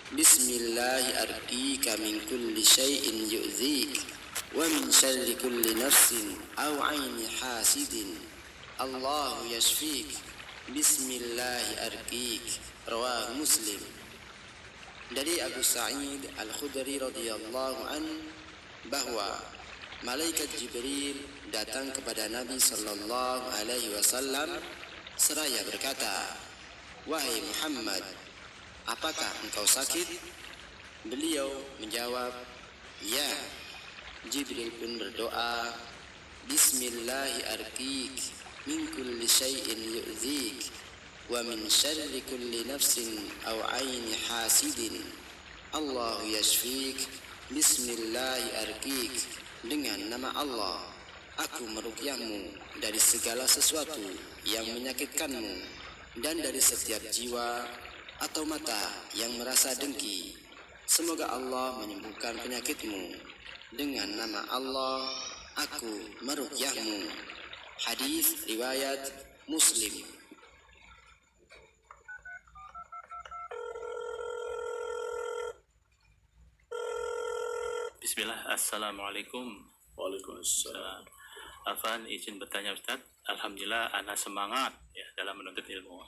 Bismillahi arqika min kulli syai'in yu'dzik wa min syarri kulli nafsin aw 'aini hasidin. Allahu yashfik. Bismillahi arqik. Rawahu Muslim. Dari Abu Sa'id Al-Khudri radhiyallahu an bahwa malaikat Jibril datang kepada Nabi sallallahu alaihi wasallam seraya berkata, "Wahai Muhammad, apakah engkau sakit?" Beliau menjawab, "Ya." Jibril pun berdoa, "Bismillahi arqik min kulli syai'in yu'dzik wa min syarri kulli nafsin aw 'aini hasidin. Allahu yashfik. Bismillahi arqik." Dengan nama Allah, aku meruqyahmu dari segala sesuatu yang menyakitkanmu dan dari setiap jiwa atau mata yang merasa dengki. Semoga Allah menyembuhkan penyakitmu. Dengan nama Allah, aku meruqyahmu. Hadis riwayat Muslim. Bismillah, Assalamualaikum. Waalaikumsalam. Afan, izin bertanya Ustaz. Alhamdulillah, Ana semangat ya dalam menuntut ilmu.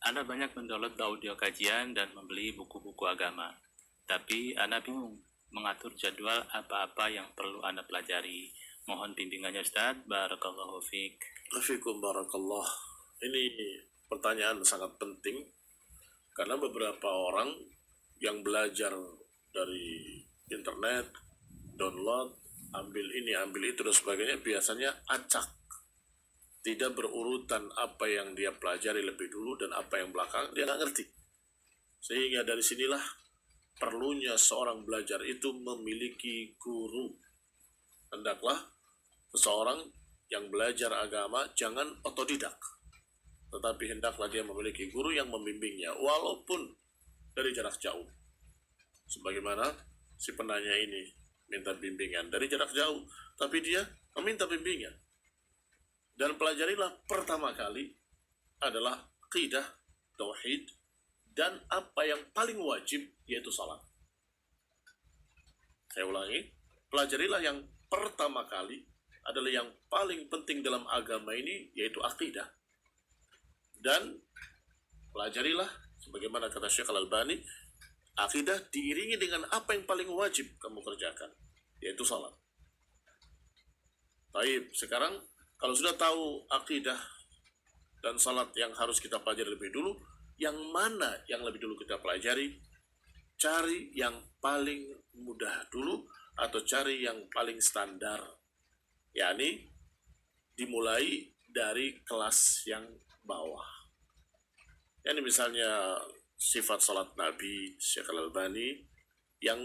Ana banyak mendownload audio kajian dan membeli buku-buku agama. Tapi Ana bingung mengatur jadwal apa-apa yang perlu Ana pelajari. Mohon bimbingannya Ustaz. Barakallahu fiik. Afikum barakallah. Ini pertanyaan sangat penting karena beberapa orang yang belajar dari internet, download, ambil ini, ambil itu dan sebagainya, biasanya acak. Tidak berurutan apa yang dia pelajari lebih dulu dan apa yang belakang, dia nggak ngerti. Sehingga dari sinilah perlunya seorang belajar itu memiliki guru. Hendaklah seseorang yang belajar agama jangan otodidak, tetapi hendaklah dia memiliki guru yang membimbingnya, walaupun dari jarak jauh. Sebagaimana si penanya ini minta bimbingan dari jarak jauh, tapi dia meminta bimbingan. Dan pelajarilah pertama kali adalah aqidah, tauhid, dan apa yang paling wajib, yaitu salat. Saya ulangi, pelajarilah yang pertama kali adalah yang paling penting dalam agama ini, yaitu aqidah. Dan pelajarilah, sebagaimana kata Syekh Al-Albani, akidah diiringi dengan apa yang paling wajib kamu kerjakan, yaitu salat. Baik, sekarang kalau sudah tahu akidah dan salat yang harus kita pelajari lebih dulu, yang mana yang lebih dulu kita pelajari? Cari yang paling mudah dulu atau cari yang paling standar. yakni dimulai dari kelas yang bawah. Yakni misalnya sifat salat Nabi Syekh Al-Albani yang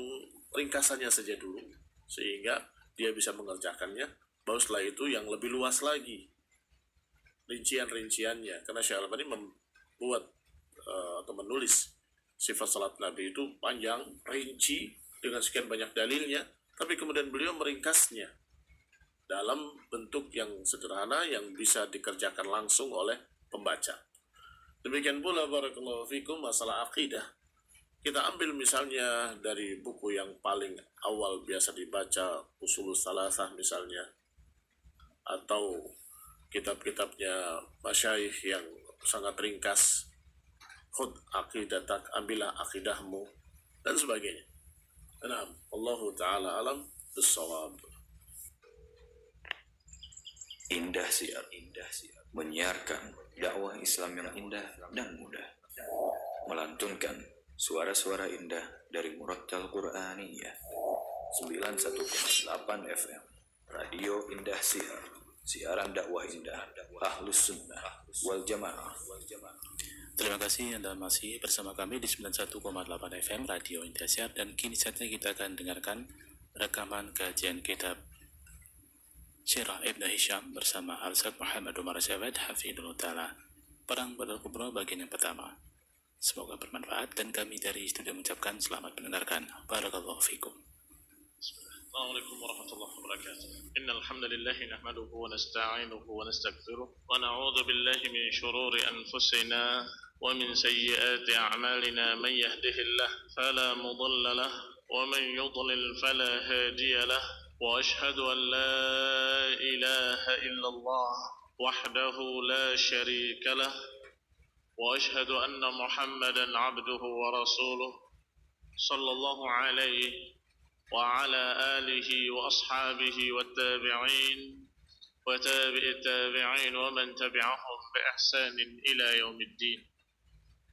ringkasannya saja dulu, sehingga dia bisa mengerjakannya. Baru setelah itu yang lebih luas lagi rincian-rinciannya, karena Syekh Al-Albani membuat atau menulis sifat salat Nabi itu panjang, rinci dengan sekian banyak dalilnya, tapi kemudian beliau meringkasnya dalam bentuk yang sederhana yang bisa dikerjakan langsung oleh pembaca. Demikian pula barakallahu fikum masalah akidah. Kita ambil misalnya dari buku yang paling awal biasa dibaca, Ushulus Tsalatsah misalnya, atau kitab-kitabnya masyayikh yang sangat ringkas, khud aqidatak, ambillah akidahmu, dan sebagainya. Nah, Allahu ta'ala alam bis-shawab. Indah Siar menyiarkan dakwah Islam yang indah dan mudah, melantunkan suara-suara indah dari Murattal Qur'aniyah 91,8 FM Radio Indah Siar, siaran dakwah indah Ahlus Sunnah wal Jamaah. Terima kasih Anda masih bersama kami di 91,8 FM Radio Indah Siar, dan kini saatnya kita akan dengarkan rekaman kajian kitab Sirah Ibn Hisham bersama Al-Ustaz Muhammad Umar Syawad Hafidhullah Ta'ala, Perang Badar Kubra bagian yang pertama. Semoga bermanfaat dan kami dari studio mengucapkan selamat mendengarkan. Barakallahu fikum. Assalamualaikum warahmatullahi wabarakatuh. Innal hamdalillah nahmaduhu wa nasta'inuhu wa nastaghfiruh wa na'udzu billahi min shururi anfusina ومن سيئات أعمالنا من يهده الله فلا مضل له ومن يضلل فلا هادي له وأشهد أن لا إله إلا الله وحده لا شريك له وأشهد أن محمدا عبده ورسوله صلى الله عليه وعلى آله وأصحابه والتابعين وتابع التابعين ومن تبعهم بإحسان إلى يوم الدين.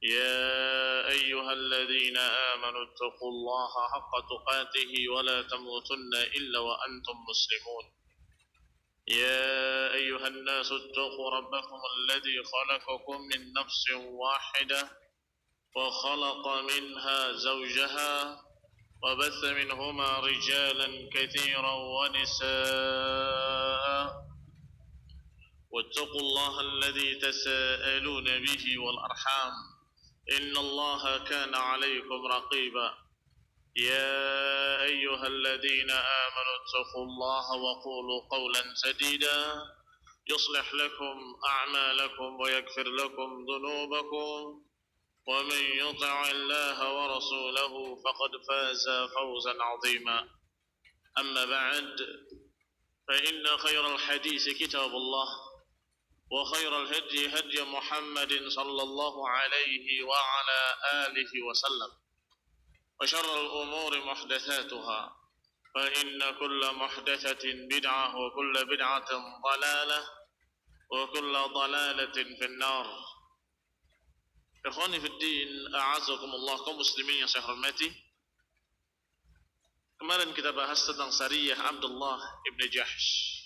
يا أيها الذين آمنوا اتقوا الله حق تقاته ولا تموتن إلا وأنتم مسلمون. يا أيها الناس اتقوا ربكم الذي خلقكم من نفس واحدة وخلق منها زوجها وبث منهما رجالا كثيرا ونساء واتقوا الله الذي تساءلون به والأرحام إن الله كان عليكم رقيبا. يا أيها الذين آمنوا اتقوا الله وقولوا قولا سديدا يصلح لكم أعمالكم ويغفر لكم ذنوبكم ومن يطع الله ورسوله فقد فاز فوزا عظيما. أما بعد فإن خير الحديث كتاب الله وخير الهدي هدي محمد صلى الله عليه وعلى آله وسلم وشر الأمور محدثاتها فإن كل محدثة بدعة وكل بدعة ضلالة وكل ضلالة في النار. Ikhwani fiddin, a'azakumullah, kaum muslimin yang saya hormati. Kemarin kita bahas tentang Sariyah Abdullah ibn Jahsh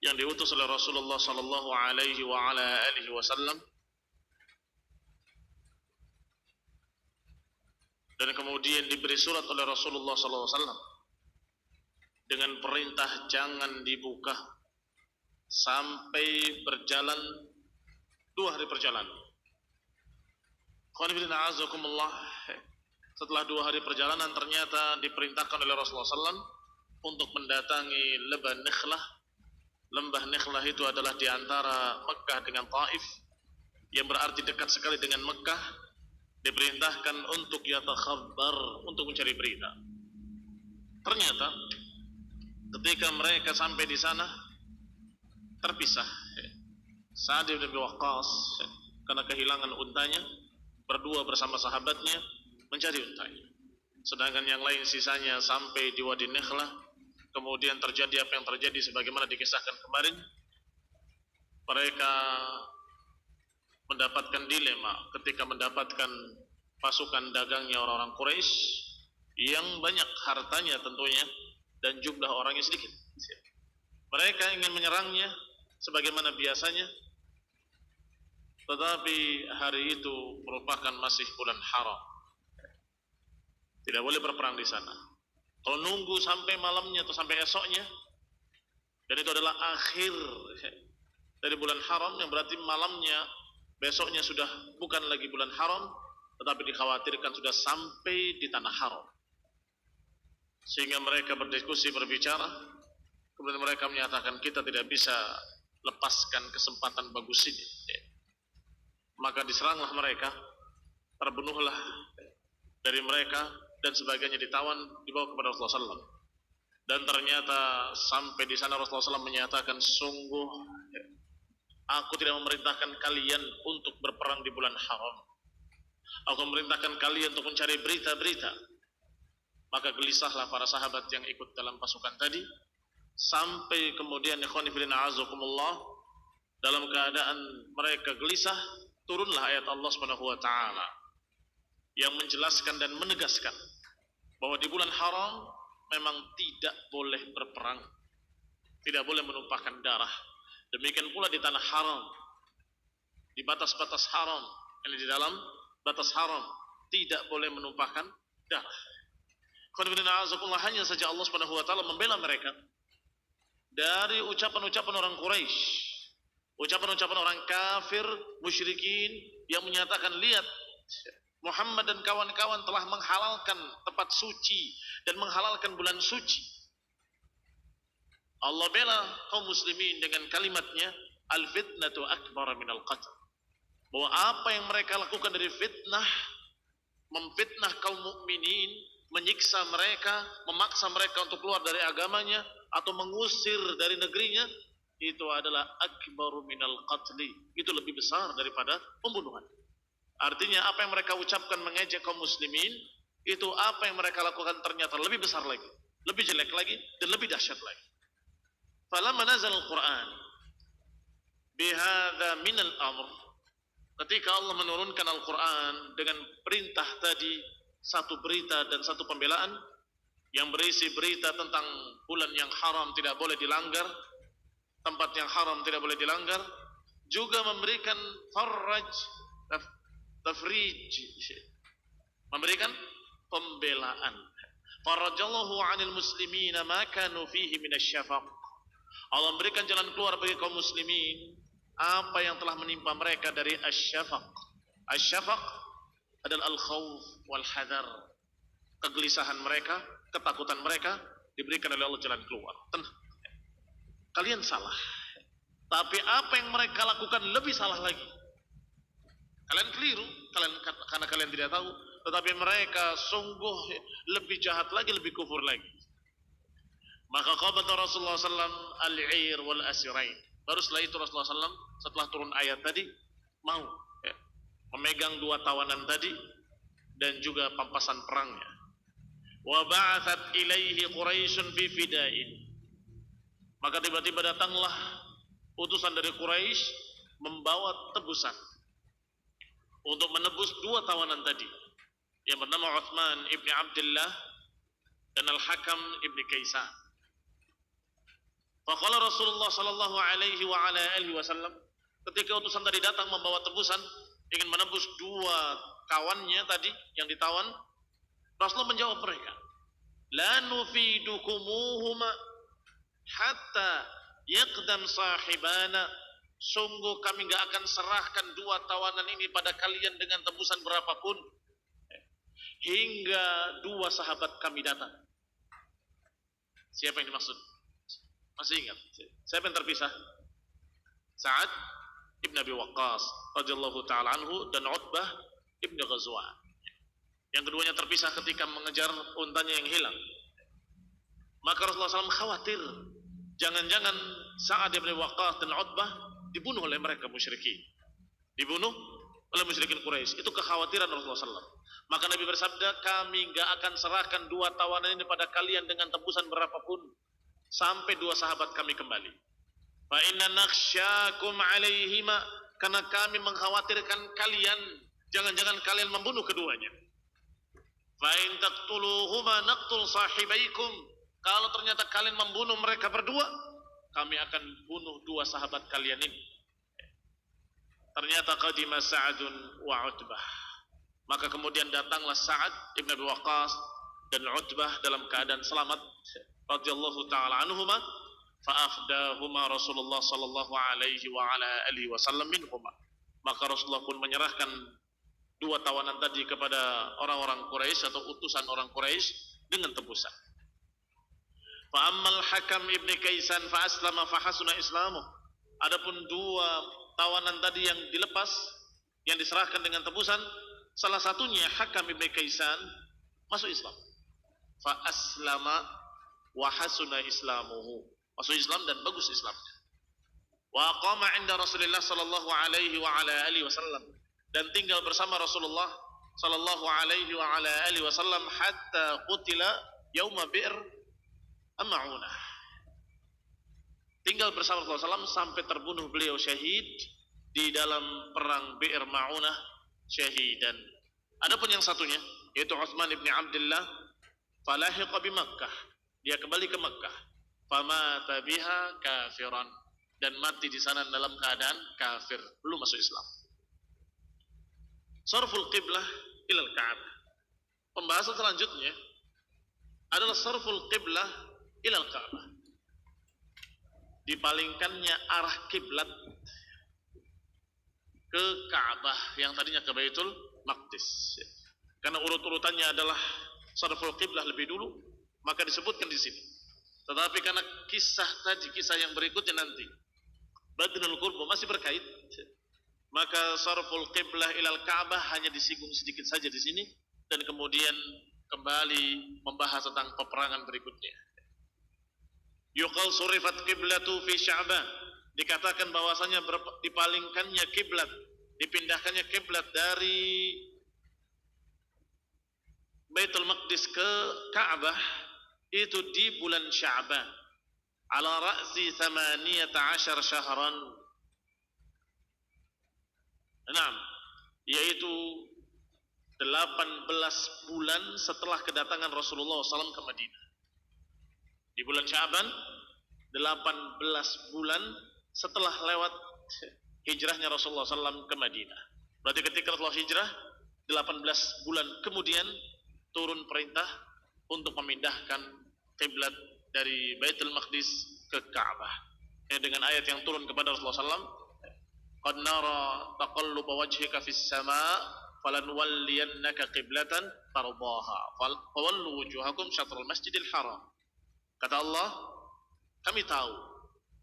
yang diutus oleh Rasulullah sallallahu alaihi wa ala alihi wasallam, dan kemudian diberi surat oleh Rasulullah sallallahu alaihi wasallam dengan perintah jangan dibuka sampai berjalan 2 hari perjalanan. Setelah 2 hari perjalanan ternyata diperintahkan oleh Rasulullah SAW untuk mendatangi Lembah Nikhlah. Lembah Nikhlah itu adalah di antara Mekah dengan Taif, yang berarti dekat sekali dengan Mekah. Diperintahkan untuk yatakhabbar, untuk mencari berita. Ternyata ketika mereka sampai di sana terpisah. Sa'ad bin Abi Waqqas karena kehilangan untanya berdua bersama sahabatnya mencari untanya. Sedangkan yang lain sisanya sampai di Wadi Nikhlah. Kemudian terjadi apa yang terjadi sebagaimana dikisahkan kemarin. Mereka mendapatkan dilema ketika mendapatkan pasukan dagangnya orang-orang Quraisy yang banyak hartanya tentunya dan jumlah orangnya sedikit. Mereka ingin menyerangnya sebagaimana biasanya, tetapi hari itu merupakan masih bulan haram. Tidak boleh berperang di sana. Kalau nunggu sampai malamnya atau sampai esoknya, dan itu adalah akhir dari bulan haram, yang berarti malamnya besoknya sudah bukan lagi bulan haram, tetapi dikhawatirkan sudah sampai di tanah haram. Sehingga mereka berdiskusi, berbicara, kemudian mereka menyatakan kita tidak bisa lepaskan kesempatan bagus ini. Maka diseranglah mereka, terbunuhlah dari mereka, dan sebagainya ditawan, dibawa kepada Rasulullah SAW. Dan ternyata sampai di sana Rasulullah SAW menyatakan, sungguh aku tidak memerintahkan kalian untuk berperang di bulan haram. Aku memerintahkan kalian untuk mencari berita-berita. Maka gelisahlah para sahabat yang ikut dalam pasukan tadi, sampai kemudian ikhwani fillah azakumullah, dalam keadaan mereka gelisah, turunlah ayat Allah Subhanahu wa taala yang menjelaskan dan menegaskan bahwa di bulan haram memang tidak boleh berperang, tidak boleh menumpahkan darah. Demikian pula di tanah haram, di batas-batas haram, yang di dalam batas haram tidak boleh menumpahkan darah. Hanya saja Allah Subhanahu wa taala membela mereka dari ucapan-ucapan orang Quraisy, ucapan-ucapan orang kafir, musyrikin yang menyatakan, lihat, Muhammad dan kawan-kawan telah menghalalkan tempat suci dan menghalalkan bulan suci. Allah bela kaum muslimin dengan kalimatnya, al-fitnatu akbar minal qatl. bahwa apa yang mereka lakukan dari fitnah, memfitnah kaum mukminin, menyiksa mereka, memaksa mereka untuk keluar dari agamanya atau mengusir dari negerinya, itu adalah akbaru minal qatli, itu lebih besar daripada pembunuhan. Artinya apa yang mereka ucapkan mengejek kaum muslimin, itu apa yang mereka lakukan ternyata lebih besar lagi, lebih jelek lagi, dan lebih dahsyat lagi. Falamma nazal al-Quran bihadza minal amr, ketika Allah menurunkan Al-Quran dengan perintah tadi, satu berita dan satu pembelaan yang berisi berita tentang bulan yang haram tidak boleh dilanggar, tempat yang haram tidak boleh dilanggar, juga memberikan tafrij, memberikan pembelaan. Farajallahu 'anil muslimina ma kanu fihi minasyafaq. Allah memberikan jalan keluar bagi kaum muslimin apa yang telah menimpa mereka dari asyafaq. Asyafaq adalah al-khawf wal hadar. Kegelisahan mereka, ketakutan mereka diberikan oleh Allah jalan keluar. Tenang. Kalian salah. Tapi apa yang mereka lakukan lebih salah lagi. Kalian keliru, karena kalian tidak tahu. Tetapi mereka sungguh lebih jahat lagi, lebih kufur lagi. Maka qabata Rasulullah SAW al-'ir wal asirain. Baru setelah itu Rasulullah SAW setelah turun ayat tadi mau memegang dua tawanan tadi dan juga pampasan perangnya. Wa ba'athat ilaihi Quraisyun fi fida'in. Maka tiba-tiba datanglah utusan dari Quraisy membawa tebusan untuk menebus dua tawanan tadi yang bernama Uthman ibni Abdullah dan Al-Hakam ibni Kaisan. Faqala Rasulullah sallallahu alaihi wa ala alihi wasallam, ketika utusan tadi datang membawa tebusan ingin menebus dua kawannya tadi yang ditawan, Rasulullah menjawab mereka, la nufidukumuhuma hatta yaqdam sahibana. Sungguh kami enggak akan serahkan dua tawanan ini pada kalian dengan tebusan berapapun hingga dua sahabat kami datang. Siapa yang dimaksud? Masih ingat? Siapa yang terpisah? Sa'ad ibn Abi Waqqas radhiyallahu ta'ala anhu dan Utbah ibn Ghazwan. Yang keduanya terpisah ketika mengejar untanya yang hilang. Maka Rasulullah SAW khawatir jangan-jangan Sa'ad ibn Abi Waqqas dan Utbah dibunuh oleh mereka musyrikin. Dibunuh oleh musyrikin Quraisy. Itu kekhawatiran Rasulullah SAW. Maka Nabi bersabda, kami enggak akan serahkan dua tawanan ini pada kalian dengan tebusan berapapun sampai dua sahabat kami kembali. Fa inna nakhsyakum alaihima, karena kami mengkhawatirkan kalian, jangan-jangan kalian membunuh keduanya. Fa in taqtuluhuma naqtul sahibaikum, kalau ternyata kalian membunuh mereka berdua, kami akan bunuh dua sahabat kalian ini. Ternyata qadima Sa'adun wa Utbah. Maka kemudian datanglah Sa'ad ibn Abi Waqqas dan Utbah dalam keadaan selamat radhiyallahu ta'ala anhuma, fa'afdahuma Rasulullah sallallahu alaihi wa ala alihi wasallam minhuma. Maka Rasulullah pun menyerahkan dua tawanan tadi kepada orang-orang Quraisy atau utusan orang Quraisy dengan tebusan. Fa'ammal Hakam ibn Kaisan fa'aslama fahasuna islamuh. Adapun dua tawanan tadi yang dilepas, yang diserahkan dengan tebusan, salah satunya Hakam ibn Kaisan masuk Islam. Fa'aslama wa hasuna islamuhu, masuk Islam dan bagus Islamnya. Wa qama 'inda Rasulillah sallallahu alaihi wa ala alihi wasallam, dan tinggal bersama Rasulullah sallallahu alaihi wa ala alihi wasallam hatta qutila yauma bi'r Ma'unah. Tinggal bersama Rasulullah SAW sampai terbunuh beliau syahid di dalam perang Bi'r Ma'unah syahidan. Adapun yang satunya yaitu Uthman ibn Abdullah, falahiqa bi Makkah, dia kembali ke Makkah, famata biha kafiran, dan mati di sana dalam keadaan kafir, belum masuk Islam. Sarful qiblah ilal Ka'bah. Pembahasan selanjutnya adalah sarful qiblah ilal Ka'bah. Dipalingkannya arah kiblat ke Ka'bah yang tadinya ke Baitul Maqdis. Karena urut-urutannya adalah sarful qiblah lebih dulu, maka disebutkan di sini. Tetapi karena kisah tadi, kisah yang berikutnya nanti, Badrul Qurba masih berkait, maka sarful qiblah ilal Ka'bah hanya disinggung sedikit saja di sini, dan kemudian kembali membahas tentang peperangan berikutnya. Yuqal surifat qiblatu fi Sya'ban, dikatakan bahwasanya dipalingkannya kiblat, dipindahkannya kiblat dari Baitul Maqdis ke Ka'bah itu di bulan Sya'ban, ala ra'si 18 syahran. Yaitu 18 bulan setelah kedatangan Rasulullah SAW ke Madinah. Di bulan Sya'ban, 18 bulan setelah lewat hijrahnya Rasulullah SAW ke Madinah. Berarti ketika Rasulullah hijrah, 18 bulan kemudian turun perintah untuk memindahkan kiblat dari Baitul Maqdis ke Ka'bah. Dengan ayat yang turun kepada Rasulullah SAW, qad nara taqalluba wajhika fis sama' falanuwalliyannaka qiblatan tardaha fawallu wujuhakum syatrul masjidil haram. Kata Allah, kami tahu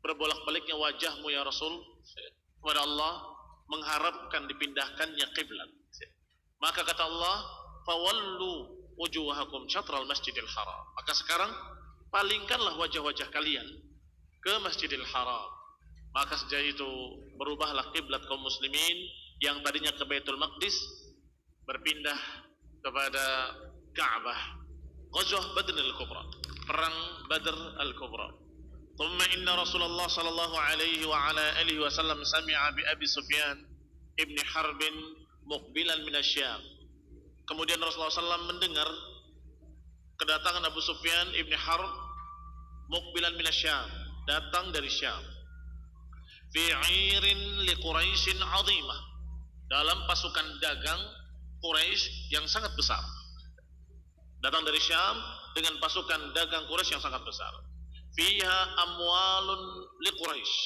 berbolak-baliknya wajahmu ya Rasul kepada Allah, mengharapkan dipindahkannya kiblat. Maka kata Allah, fawallu wujuhakum syatral masjidil haram. Maka sekarang palingkanlah wajah-wajah kalian ke Masjidil Haram. Maka sejak itu berubahlah kiblat kaum muslimin yang tadinya ke Baitul Maqdis berpindah kepada Ka'bah. Ghazwah Badr al-Kubra, perang Badr al-Kubra. Thumma inna Rasulullah sallallahu alaihi wa ala alihi wasallam sami'a bi Abi Sufyan ibn Harb muqbilan min asy-Syam. Kemudian Rasulullah SAW mendengar kedatangan Abu Sufyan ibn Harb muqbilan min asy-Syam, datang dari Syam. Fi 'irin li Quraisyin 'azimah, dalam pasukan dagang Quraisy yang sangat besar. Datang dari Syam dengan pasukan dagang Quraisy yang sangat besar. Fiha amwalun li Quraisy,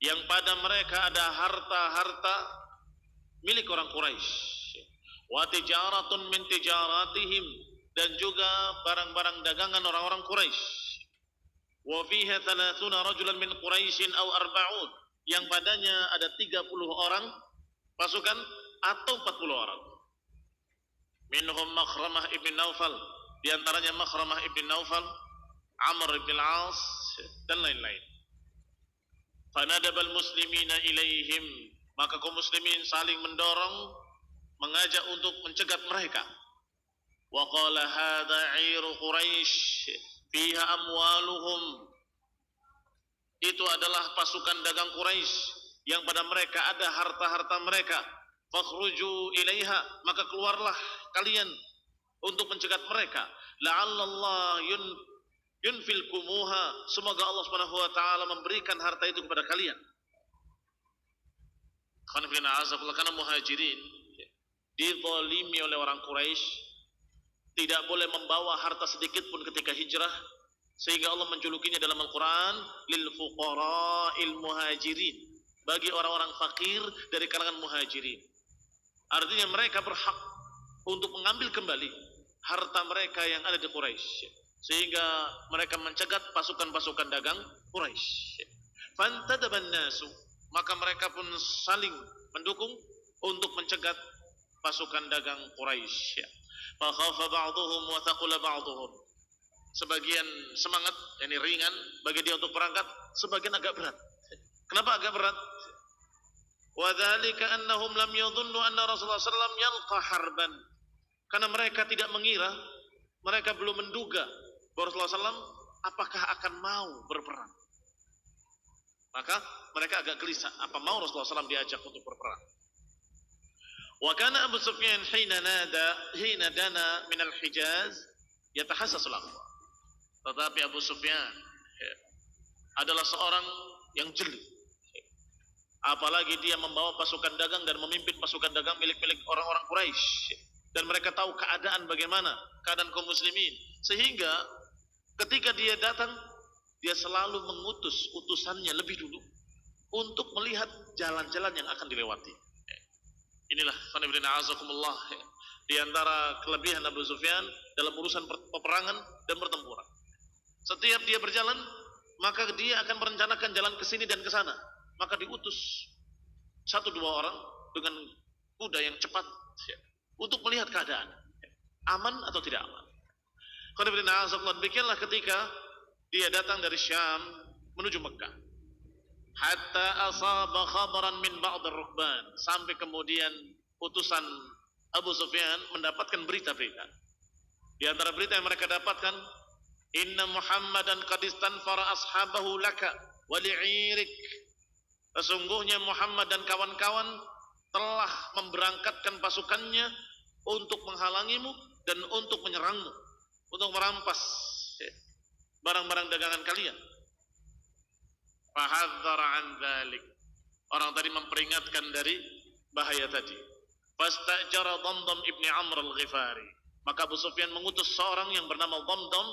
yang pada mereka ada harta-harta milik orang Quraisy. Wa tijaratun min tijaratihim, dan juga barang-barang dagangan orang-orang Quraisy. Wa fiha 30 rajulan min Quraisyin aw 40, yang padanya ada 30 orang pasukan atau 40 orang. Minhum Makhramah ibn Naufal, di antaranya Makhramah ibn Naufal, Amr ibn al-As, dan lain-lain. Fanadabal muslimina ilaihim, maka kaum muslimin saling mendorong, mengajak untuk mencegat mereka. Wa qala hadza 'iru Quraisy fiha amwaluhum, itu adalah pasukan dagang Quraisy yang pada mereka ada harta-harta mereka. Fakhruju ilaiha, maka keluarlah kalian untuk mencegat mereka. La'allallah yunfilkumuha, semoga Allah Subhanahu wa taala memberikan harta itu kepada kalian. Karena muhajirin dizalimi oleh orang Quraisy, tidak boleh membawa harta sedikit pun ketika hijrah, sehingga Allah menjulukinya dalam Al-Quran lil fuqara'il muhajirin, bagi orang-orang fakir dari kalangan muhajirin. Artinya mereka berhak untuk mengambil kembali harta mereka yang ada di Quraisy, sehingga mereka mencegat pasukan-pasukan dagang Quraisy. Fantadaban nasu, maka mereka pun saling mendukung untuk mencegat pasukan dagang Quraisy. Fa khafa ba'dhum wa thaqula ba'dhum, sebagian semangat, yakni ringan bagi dia untuk berangkat, sebagian agak berat. Kenapa agak berat? Wa dzalika annahum lam yadhunnu anna Rasulullah sallallahu alaihi wasallam yalqa harban, karena mereka tidak mengira, mereka belum menduga bahwa Rasulullah SAW apakah akan mau berperang. Maka mereka agak gelisah, apa mau Rasulullah SAW diajak untuk berperang. Wa kana Abu Sufyan hina dana min al-Hijaz yatahassasul aqwa, tetapi Abu Sufyan adalah seorang yang jeli, apalagi dia membawa pasukan dagang dan memimpin pasukan dagang milik-milik orang-orang Quraisy, dan mereka tahu keadaan bagaimana keadaan kaum muslimin, sehingga ketika dia datang, dia selalu mengutus utusannya lebih dulu untuk melihat jalan-jalan yang akan dilewati. Inilah azakumullah, di antara kelebihan Abu Sufyan dalam urusan peperangan dan pertempuran. Setiap dia berjalan, maka dia akan merencanakan jalan ke sini dan ke sana. Maka diutus 1-2 orang dengan kuda yang cepat untuk melihat keadaan aman atau tidak aman. Demikianlah ketika dia datang dari Syam menuju Mekah, hatta asaba khabaran min ba'd ar-rukban, sampai kemudian utusan Abu Sufyan mendapatkan berita-berita. Di antara berita yang mereka dapatkan, inna Muhammadan qad istanfara ashabahu laka wa li'irik, sesungguhnya Muhammad dan kawan-kawan telah memberangkatkan pasukannya untuk menghalangimu dan untuk menyerangmu, untuk merampas barang-barang dagangan kalian. Fahadzara an dzalik, orang tadi memperingatkan dari bahaya tadi. Fastajara Damdam ibni Amr al-Ghifari, maka Abu Sufyan mengutus seorang yang bernama Damdam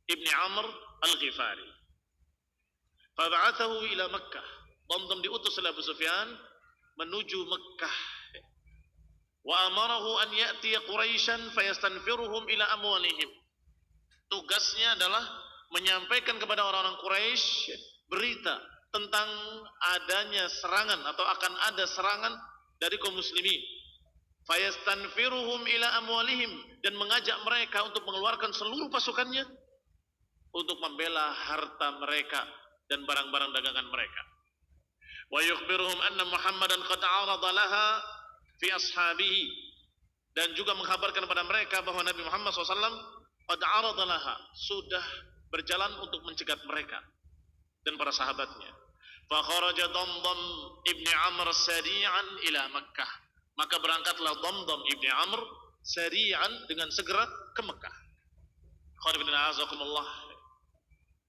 ibni Amr al-Ghifari. Fab'athahu ila Makkah, Damdam diutus oleh Abu Sufyan menuju Makkah. Wa amarahu an ya'tiya Quraisyan fayastanfiruhum ila amwalihim. Tugasnya adalah menyampaikan kepada orang-orang Quraisy berita tentang adanya serangan atau akan ada serangan dari kaum muslimin. Fayastanfiruhum ila amwalihim, dan mengajak mereka untuk mengeluarkan seluruh pasukannya untuk membela harta mereka dan barang-barang dagangan mereka. Wa yukhbiruhum anna Muhammadan qad 'arada laha fi ashabihi, dan juga mengkhabarkan kepada mereka bahwa Nabi Muhammad SAW qad 'arada laha, sudah berjalan untuk mencegat mereka dan para sahabatnya. Fa kharaja Damdam ibni Amr sari'an ila Makkah, maka berangkatlah Damdam ibni Amr sari'an, dengan segera ke Mekah.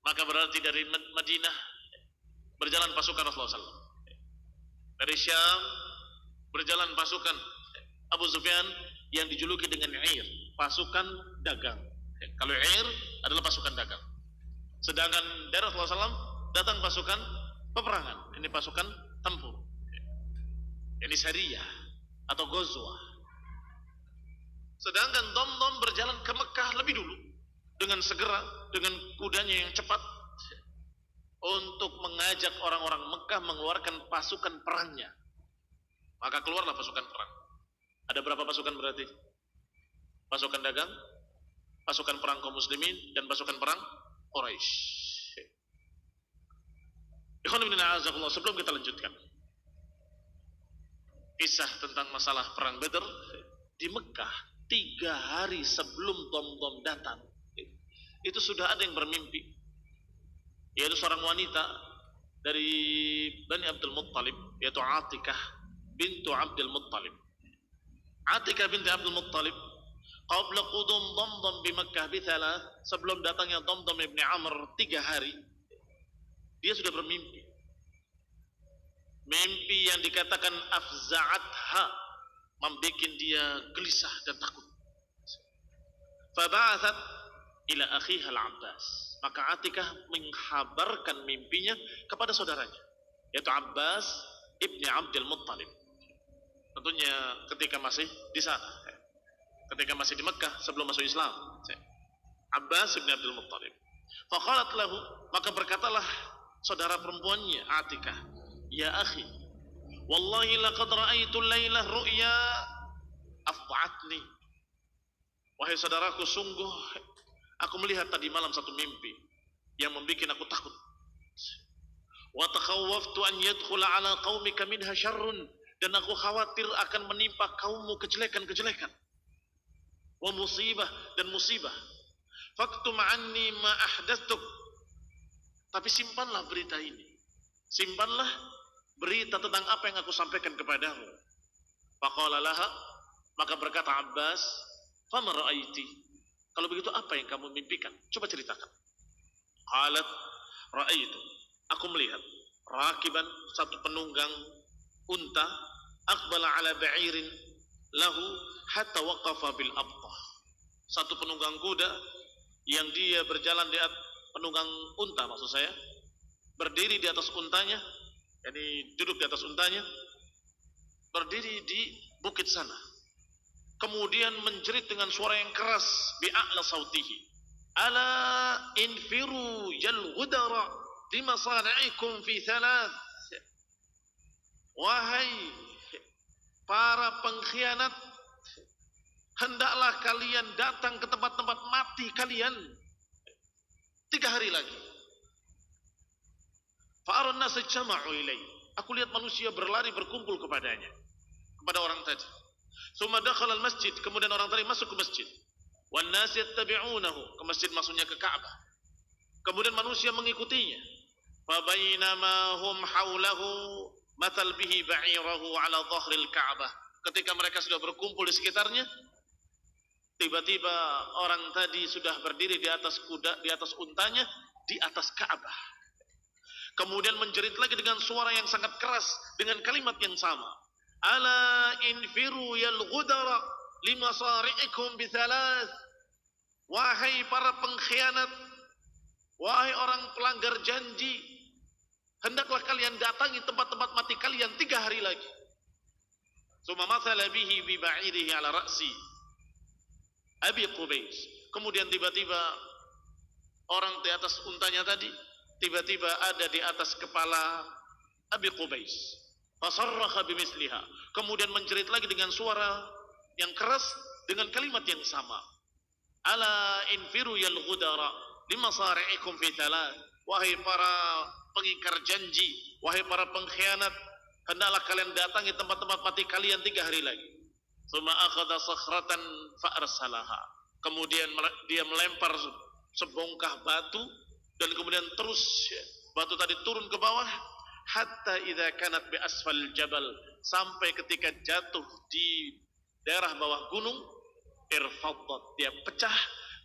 Maka berarti dari Madinah berjalan pasukan Rasulullah SAW. Dari Syam berjalan pasukan Abu Sufyan yang dijuluki dengan Ir, pasukan dagang. Kalau Ir adalah pasukan dagang. Sedangkan dari Rasulullah SAW datang pasukan peperangan. Ini pasukan tempur. Ini Sariyah atau Ghazwah. Sedangkan Damdam berjalan ke Mekah lebih dulu dengan segera, dengan kudanya yang cepat, untuk mengajak orang-orang Mekah mengeluarkan pasukan perangnya. Maka keluarlah pasukan perang. Ada berapa pasukan berarti? Pasukan dagang, pasukan perang kaum muslimin, dan pasukan perang Quraisy. Sebelum kita lanjutkan kisah tentang masalah perang Badar di Mekah, 3 hari sebelum Damdam datang, itu sudah ada yang bermimpi, yaitu seorang wanita dari Bani Abdul Muttalib, yaitu Atikah bintu Abdul Muttalib. Atikah binti Abdul Muttalib qabla qudum Damdam di Makkah bithalah, sebelum datangnya Damdam ibni Amr 3 hari, dia sudah bermimpi. Mimpi yang dikatakan afza'atha, membuat dia gelisah dan takut. Faba'athat ila akhiha al-Abbas, maka Atikah menghabarkan mimpinya kepada saudaranya, yaitu Abbas ibni Abdul Muttalib. Tentunya ketika masih di sana, ketika masih di Mekah sebelum masuk Islam, Abbas ibni Abdul Muttalib. Faqalat lahu, maka berkatalah saudara perempuannya Atikah, ya akhi, wallahi laqad ra'aitu lailah ru'ya af'atni. Wahai saudaraku, sungguh aku melihat tadi malam satu mimpi yang membuat aku takut. Wa takhawwaftu an yadkhula ala qaumika minha syarrun, dan aku khawatir akan menimpa kaummu kejelekan-kejelekan. Wa musibah, dan musibah. Faktum anni ma ahdatstuk, tapi simpanlah berita ini. Simpanlah berita tentang apa yang aku sampaikan kepadamu. Faqala laha, maka berkata Abbas, fama ra'aiti, kalau begitu apa yang kamu mimpikan? Coba ceritakan. Qalat ra'aitu, aku melihat rakiban, satu penunggang unta, aqbala ala ba'irin lahu hatta waqafa bil abtah, satu penunggang kuda yang dia berjalan di atas, penunggang unta maksud saya, berdiri di atas untanya, yani duduk di atas untanya, berdiri di bukit sana, kemudian menjerit dengan suara yang keras, bi'a'la sautihi, ala infiru yal ghudara limasana'ikum fi thalath, wahai para pengkhianat, hendaklah kalian datang ke tempat-tempat mati kalian 3 hari lagi. Fa'aran nas jama'u ilai. Aku lihat manusia berlari berkumpul kepadanya, kepada orang tadi. Tsumma dakhala al-masjid, kemudian orang tadi masuk ke masjid. Wan nas yattabi'unahu, ke masjid maksudnya ke Ka'bah. Kemudian manusia mengikutinya. Fa bainama hum haulahu matal bihi ba'irahu ala dhahril Ka'bah. Ketika mereka sudah berkumpul di sekitarnya, tiba-tiba orang tadi sudah berdiri di atas kuda, di atas untanya, di atas Ka'bah. Kemudian menjerit lagi dengan suara yang sangat keras, dengan kalimat yang sama. Ala infiru yal ghudara limasari'ikum bithalas. Wahai para pengkhianat, wahai orang pelanggar janji, hendaklah kalian datangi tempat-tempat mati kalian 3 hari lagi. Tsumma mathala bihi bi ba'irihi ala ra'si Abi Qubais. Kemudian tiba-tiba orang di atas untanya tadi tiba-tiba ada di atas kepala Abi Qubais. Fasarrakha bimisliha. Kemudian menjerit lagi dengan suara yang keras dengan kalimat yang sama. Ala infiru yal ghudara limasari'ikum fi thalath. Wahai para pengingkar janji, wahai para pengkhianat, hendaklah kalian datangi tempat-tempat mati kalian 3 hari lagi. Tsumma akhadha sakhratan fa arsalaha. Kemudian dia melempar sebongkah batu dan kemudian terus batu tadi turun ke bawah hatta idza kanat bi asfal jabal, sampai ketika jatuh di daerah bawah gunung, irfaddat, dia pecah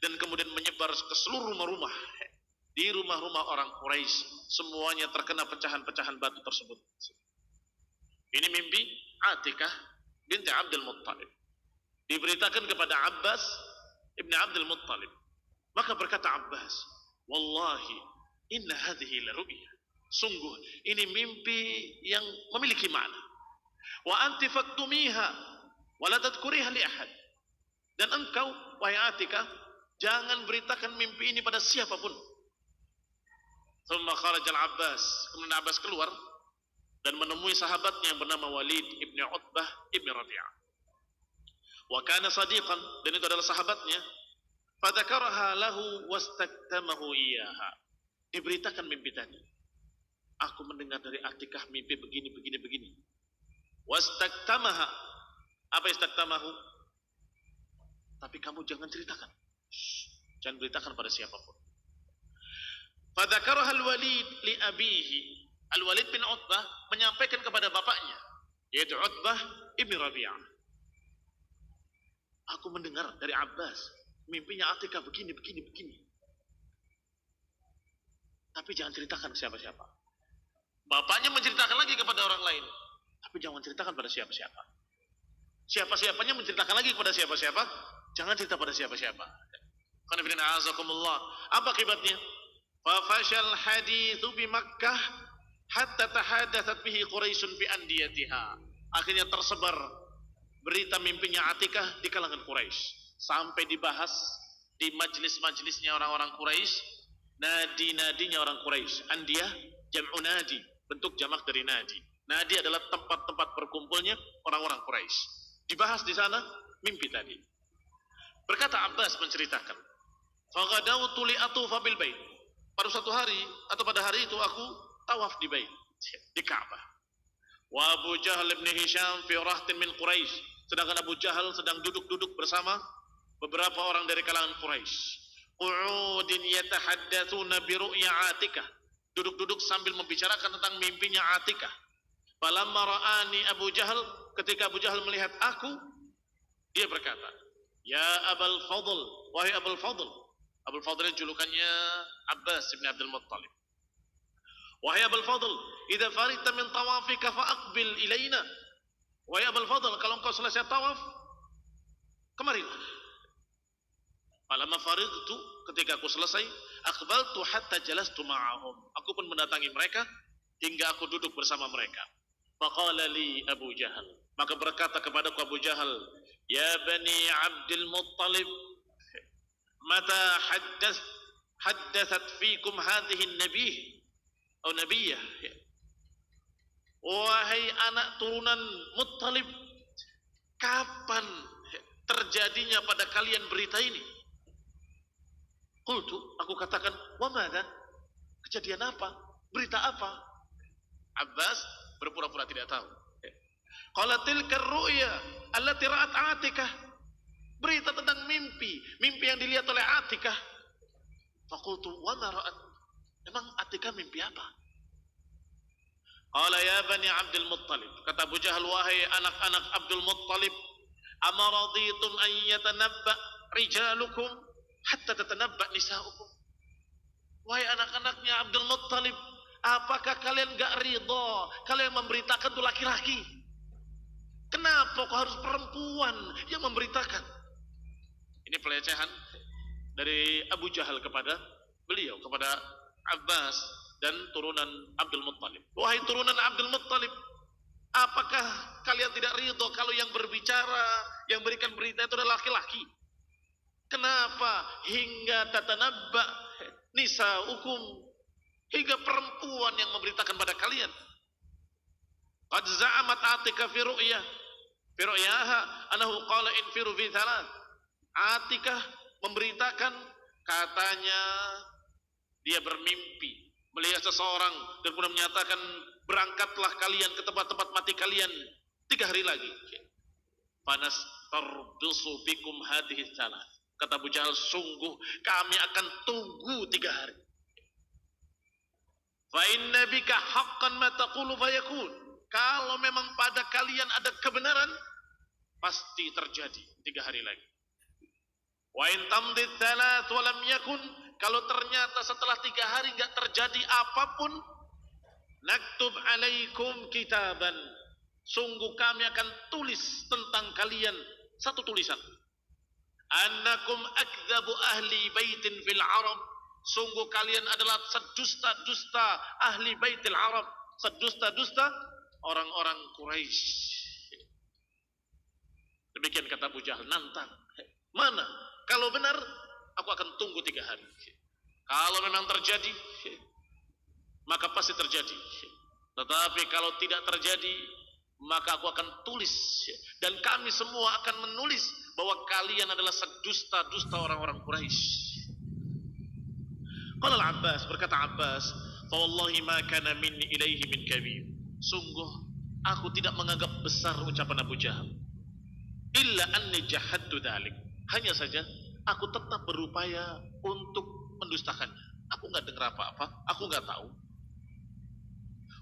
dan kemudian menyebar ke seluruh rumah-rumah. Di rumah-rumah orang Quraisy semuanya terkena pecahan-pecahan batu tersebut. Ini mimpi Atikah binti Abdul Muttalib, diberitakan kepada Abbas ibn Abdul Muttalib. Maka berkata Abbas, wallahi inna hadhihi la ru'ya. Sungguh ini mimpi yang memiliki makna. Wa anti faktumiha wa la tadhkuriha li ahad. Dan engkau wahai Atikah, jangan beritakan mimpi ini pada siapapun. Thumma kharaja al-Abbas. Kemudian Abbas keluar dan menemui sahabatnya yang bernama Walid ibn Utbah ibn Rabi'ah. Wa kana sadiqan, dan itu adalah sahabatnya. Fadzakaraha lahu wastaktamahu iyyaha. Diberitakan mimpi tadi. Aku mendengar dari Atikah mimpi begini. Wastaktamaha. Apa istaktamahu? Tapi kamu jangan ceritakan. Jangan beritakan pada siapapun. Fadzakaraha al-Walid li abihi. Al-Walid bin Utbah menyampaikan kepada bapaknya, yaitu Utbah ibn Rabi'ah. Aku mendengar dari Abbas, mimpinya Atikah begini. Tapi jangan ceritakan ke siapa-siapa. Bapaknya menceritakan lagi kepada orang lain, tapi jangan ceritakan pada siapa-siapa. Siapa-siapanya menceritakan lagi kepada siapa-siapa, jangan cerita pada siapa-siapa. Apa akibatnya? Fa fashal hadithu bi Makkah hatta tahadatsat bihi Quraisyun fi andiyatiha. Akhirnya tersebar berita mimpinya Atikah di kalangan Quraisy, sampai dibahas di majlis-majlisnya orang-orang Quraisy, nadi-nadinya orang Quraisy. Andiyah jam'u nadi, bentuk jamak dari nadi. Nadi adalah tempat-tempat berkumpulnya orang-orang Quraisy. Dibahas di sana mimpi tadi. Berkata Abbas menceritakan, "Faghadawtu li atufa bil bait." Pada suatu hari atau pada hari itu aku tawaf di bait, di Ka'bah. Wa Abu Jahal bin Hisham fi rahtin min Quraisy. Sedangkan Abu Jahal sedang duduk-duduk bersama beberapa orang dari kalangan Quraisy. Qu'udin yatahaddatsuna bi ru'ya Atikah. Duduk-duduk sambil membicarakan tentang mimpinya Atikah. Falamma ra'ani Abu Jahal, ketika Abu Jahal melihat aku, dia berkata, "Ya Abul Fadl, wahai Abul Fadl." Abul Fadl julukannya Abbas bin Abdul Muttalib. Wahai Abul Fadl, idza farita min tawafika fa aqbil ilaina. Wahai Abul Fadl, kalau engkau selesai tawaf, kemarilah. Falamma faridtu, ketika aku selesai, aqbaltu hatta jalastu ma'ahum. Aku pun mendatangi mereka hingga aku duduk bersama mereka. Faqala li Abu Jahal, maka berkata kepadaku Abu Jahal, "Ya Bani Abdul Muttalib, mata haddathat fikum hadhihi an-nabiyyah atau nabiyyah, wahai anak turunan Muttalib, kapan terjadinya pada kalian berita ini? Qultu, aku katakan, wa madza? Kejadian apa? Berita apa? Abbas berpura-pura tidak tahu. Qala tilka ar-ru'ya allati ra'at Atikah. Berita tentang mimpi yang dilihat oleh Atikah. Faqultu, wa ma ra'at? Emang Atikah mimpi apa? Qala ya bani Abdul Muttalib, kata Abu Jahal, wahai anak-anak Abdul Muttalib, amaraditum an yatanabba rijalukum hatta tatanabba nisa'ukum. Wahai anak-anaknya Abdul Muttalib, apakah kalian gak ridha kalian memberitakan itu laki-laki? Kenapa kok harus perempuan yang memberitakan? Ini pelecehan dari Abu Jahal kepada beliau, kepada Abbas dan turunan Abdul Muttalib. Wahai turunan Abdul Muttalib, apakah kalian tidak ridho kalau yang berbicara, yang berikan berita itu adalah laki-laki? Kenapa hingga tatanabba nisa'ukum, hingga perempuan yang memberitakan pada kalian? Qad za'amat Atikah fi ru'yaha anahu qala infiru fi thalath. Atikah memberitakan, katanya dia bermimpi melihat seseorang dan kemudian menyatakan, berangkatlah kalian ke tempat-tempat mati kalian 3 hari lagi. Panas tardusu bikum hadhihi thalath. Kata Abu Jahal, sungguh kami akan tunggu 3 hari. Fa inna bika haqqan ma taqulu fayakun. Kalau memang pada kalian ada kebenaran, pasti terjadi 3 hari lagi. Wa in tamdid thalath wa lam yakun, kalau ternyata setelah 3 hari enggak terjadi apapun, naktub alaikum kitaban, sungguh kami akan tulis tentang kalian satu tulisan. Annakum akdzabu ahli baitin fil Arab, sungguh kalian adalah sedusta-dusta ahli baitil Arab, sedusta-dusta orang-orang Quraisy. Demikian kata Abu Jahal, nantang. Mana? Kalau benar, aku akan tunggu 3 hari. Kalau memang terjadi, maka pasti terjadi. Tetapi kalau tidak terjadi, maka aku akan tulis. Dan kami semua akan menulis bahwa kalian adalah sedusta-dusta orang-orang Quraisy. Qala al-Abbas, berkata Abbas, fa wallahi ma kana minni ilaihi min kabir. Sungguh aku tidak menganggap besar ucapan Abu Jahal. Illa anni jahadtu dzalik. Hanya saja aku tetap berupaya untuk mendustakannya. Aku enggak dengar apa-apa, aku enggak tahu.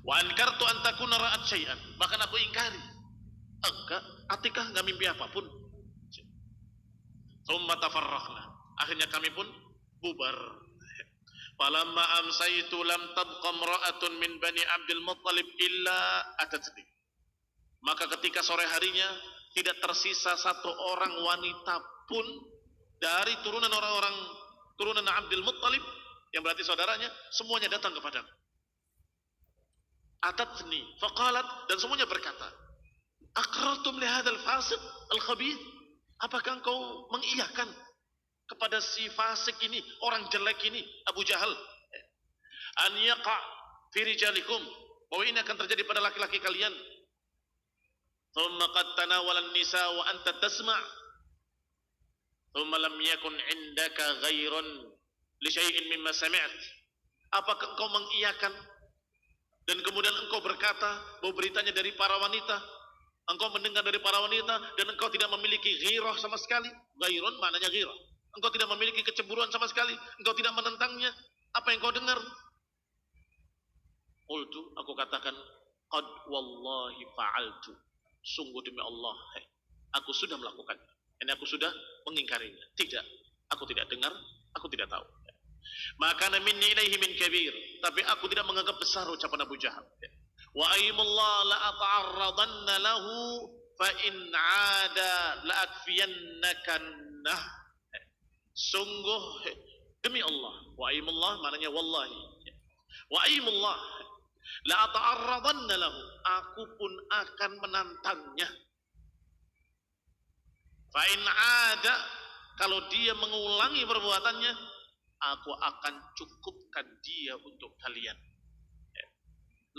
Wa ankartu an takuna ra'at syai'an. Bahkan aku ingkari. Enggak, Atikah enggak mimpi apapun. Tsumma tafarraqna. Akhirnya kami pun bubar. Falamma amsaytu lam tabqa imra'atun min bani Abdul Muttalib illa atatni. Maka ketika sore harinya tidak tersisa satu orang wanita pun dari turunan orang-orang turunan Abdul Muttalib, yang berarti saudaranya, semuanya datang kepadaku. Atatni faqalat, dan semuanya berkata, aqrartum li hadzal fasiq al-khabith? Apakah engkau mengiyakan kepada si fasik ini, orang jelek ini, Abu Jahal, an yaqa fi rijalikum, bahwa ini akan terjadi pada laki-laki kalian? Thumma qad tanawala an-nisa wa anta tasma', thumma lam yakun 'indaka ghairun li syai'in mimma sami'at. Apakah engkau mengiyakan dan kemudian engkau berkata bahwa beritanya dari para wanita, engkau mendengar dari para wanita dan engkau tidak memiliki ghirah sama sekali? Ghairun maknanya ghirah. Engkau tidak memiliki kecemburuan sama sekali, engkau tidak menentangnya. Apa yang kau dengar? Qultu, aku katakan, qad wallahi fa'altu. Sungguh demi Allah, aku sudah melakukannya. Ini aku sudah mengingkarinya. Tidak, aku tidak dengar, aku tidak tahu. Maka minni ilaihi min kabir, tapi aku tidak menganggap besar ucapan Abu Jahal. Wa aymullah la ata'arradanna lahu fa in 'ada la akfiyannaka. Sungguh demi Allah, wa aymullah maknanya wallahi, wa aymullah la ata'arradanna lahu, aku pun akan menantangnya. Fa in 'ada, kalau dia mengulangi perbuatannya, aku akan cukupkan dia untuk kalian.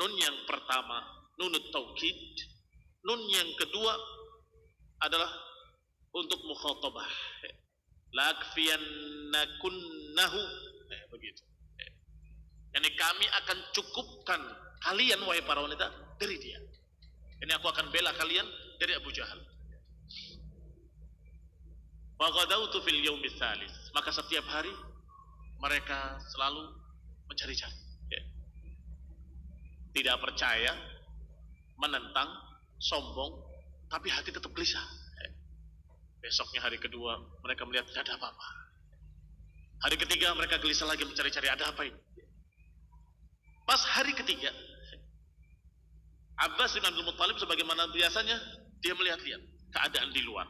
Nun yang pertama nunut taukid. Nun yang kedua adalah untuk mukhatabah. Lakfiyannakunnahu, begitu. Yani kami akan cukupkan kalian wahai para wanita dari dia. Ini aku akan bela kalian dari Abu Jahal. Wa ghadawtu fil yaumi tsalits. Maka setiap hari mereka selalu mencari-cari. Tidak percaya, menentang, sombong, tapi hati tetap gelisah. Besoknya hari kedua mereka melihat tidak ada apa-apa. Hari ketiga mereka gelisah lagi mencari-cari ada apa ini. Pas hari ketiga, Abbas bin Abdul Muttalib sebagaimana biasanya dia melihat-lihat keadaan di luar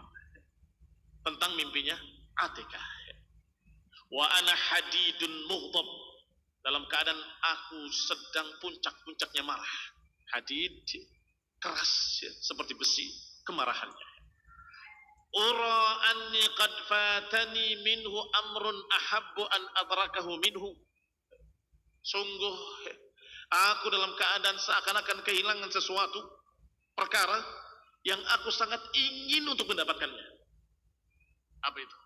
tentang mimpinya Atikah. Wa ana hadidun mughdab, dalam keadaan aku sedang puncak-puncaknya marah. Hadid keras ya, seperti besi kemarahannya. Ura anni qad fatani minhu amrun ahabbu an adrakahu minhu. Sungguh aku dalam keadaan seakan-akan kehilangan sesuatu perkara yang aku sangat ingin untuk mendapatkannya. Apa itu?